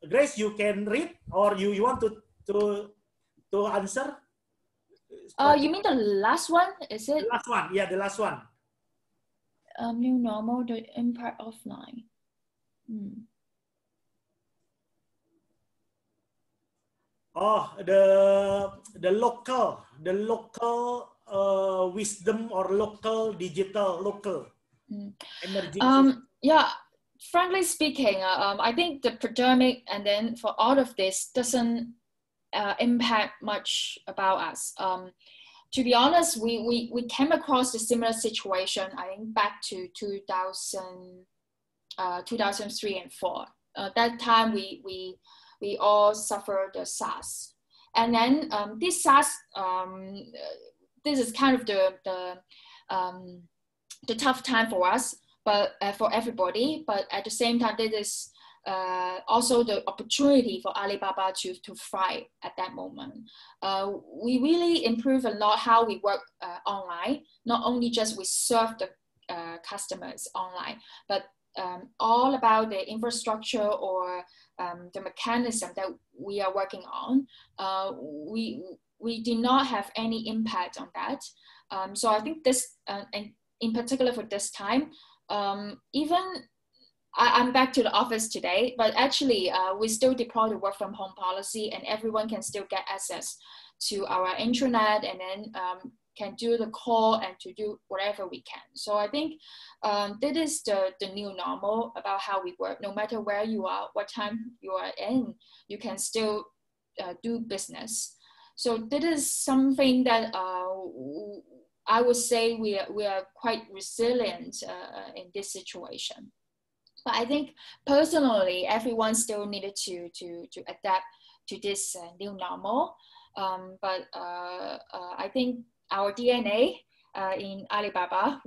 Grace, you can read or you want to answer? You mean the last one? Is it? The last one, yeah, the last one. New normal, the impact offline. Oh, the local wisdom or local digital emerging. Yeah, frankly speaking, I think the pandemic and then for all of this doesn't impact much about us. To be honest, we came across a similar situation, I think back to 2003 and 2004. That time we all suffered the SARS. And then this SARS, this is kind of the tough time for us, but for everybody. But at the same time, this is also the opportunity for Alibaba to thrive at that moment. We really improved a lot how we work online. Not only just we serve the customers online, but all about the infrastructure or the mechanism that we are working on. We did not have any impact on that. So I think this, and in particular for this time, even I'm back to the office today, but actually we still deploy the work from home policy and everyone can still get access to our intranet and then can do the call and to do whatever we can. So I think that is the new normal about how we work. No matter where you are, what time you are in, you can still do business. So that is something that I would say we are quite resilient in this situation. But I think personally, everyone still needed to adapt to this new normal. But I think our DNA in Alibaba,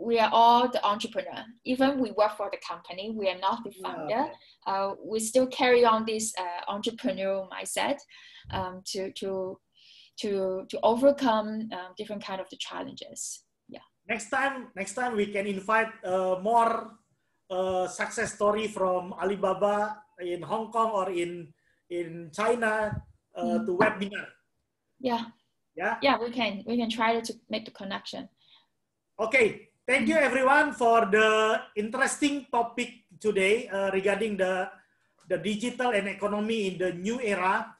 we are all the entrepreneur. Even we work for the company, we are not the founder. We still carry on this entrepreneurial mindset to overcome different kind of the challenges. Yeah. Next time we can invite more success story from Alibaba in Hong Kong or in China to webinar. Yeah. Yeah, we can try to make the connection. Okay, thank you everyone for the interesting topic today regarding the digital and economy in the new era.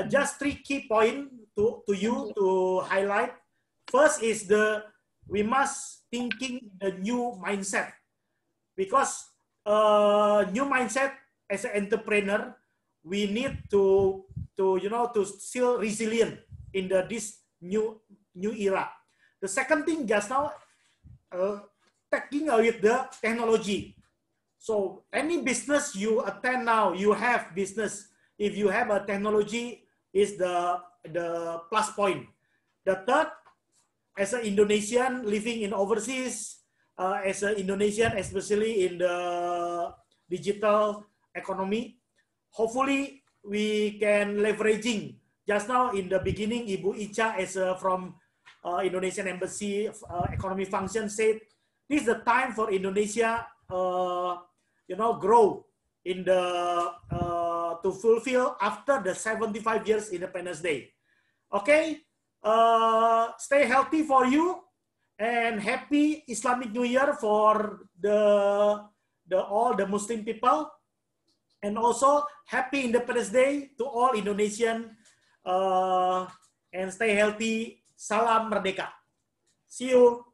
Just 3 key points to you to highlight. First is we must thinking the new mindset, because new mindset as an entrepreneur, we need to still resilient in this new era. The second thing just now, taking with the technology. So any business you attend now, you have business. If you have a technology, is the plus point. The third, as an Indonesian living in overseas, as an Indonesian, especially in the digital economy, hopefully we can leveraging. Just now in the beginning, Ibu Icha as from Indonesian Embassy Economy Function said, this is the time for Indonesia grow in the to fulfill after the 75 years Independence Day. Okay, stay healthy for you, and happy Islamic New Year for all the Muslim people, and also happy Independence Day to all Indonesian, and stay healthy. Salam Merdeka. See you.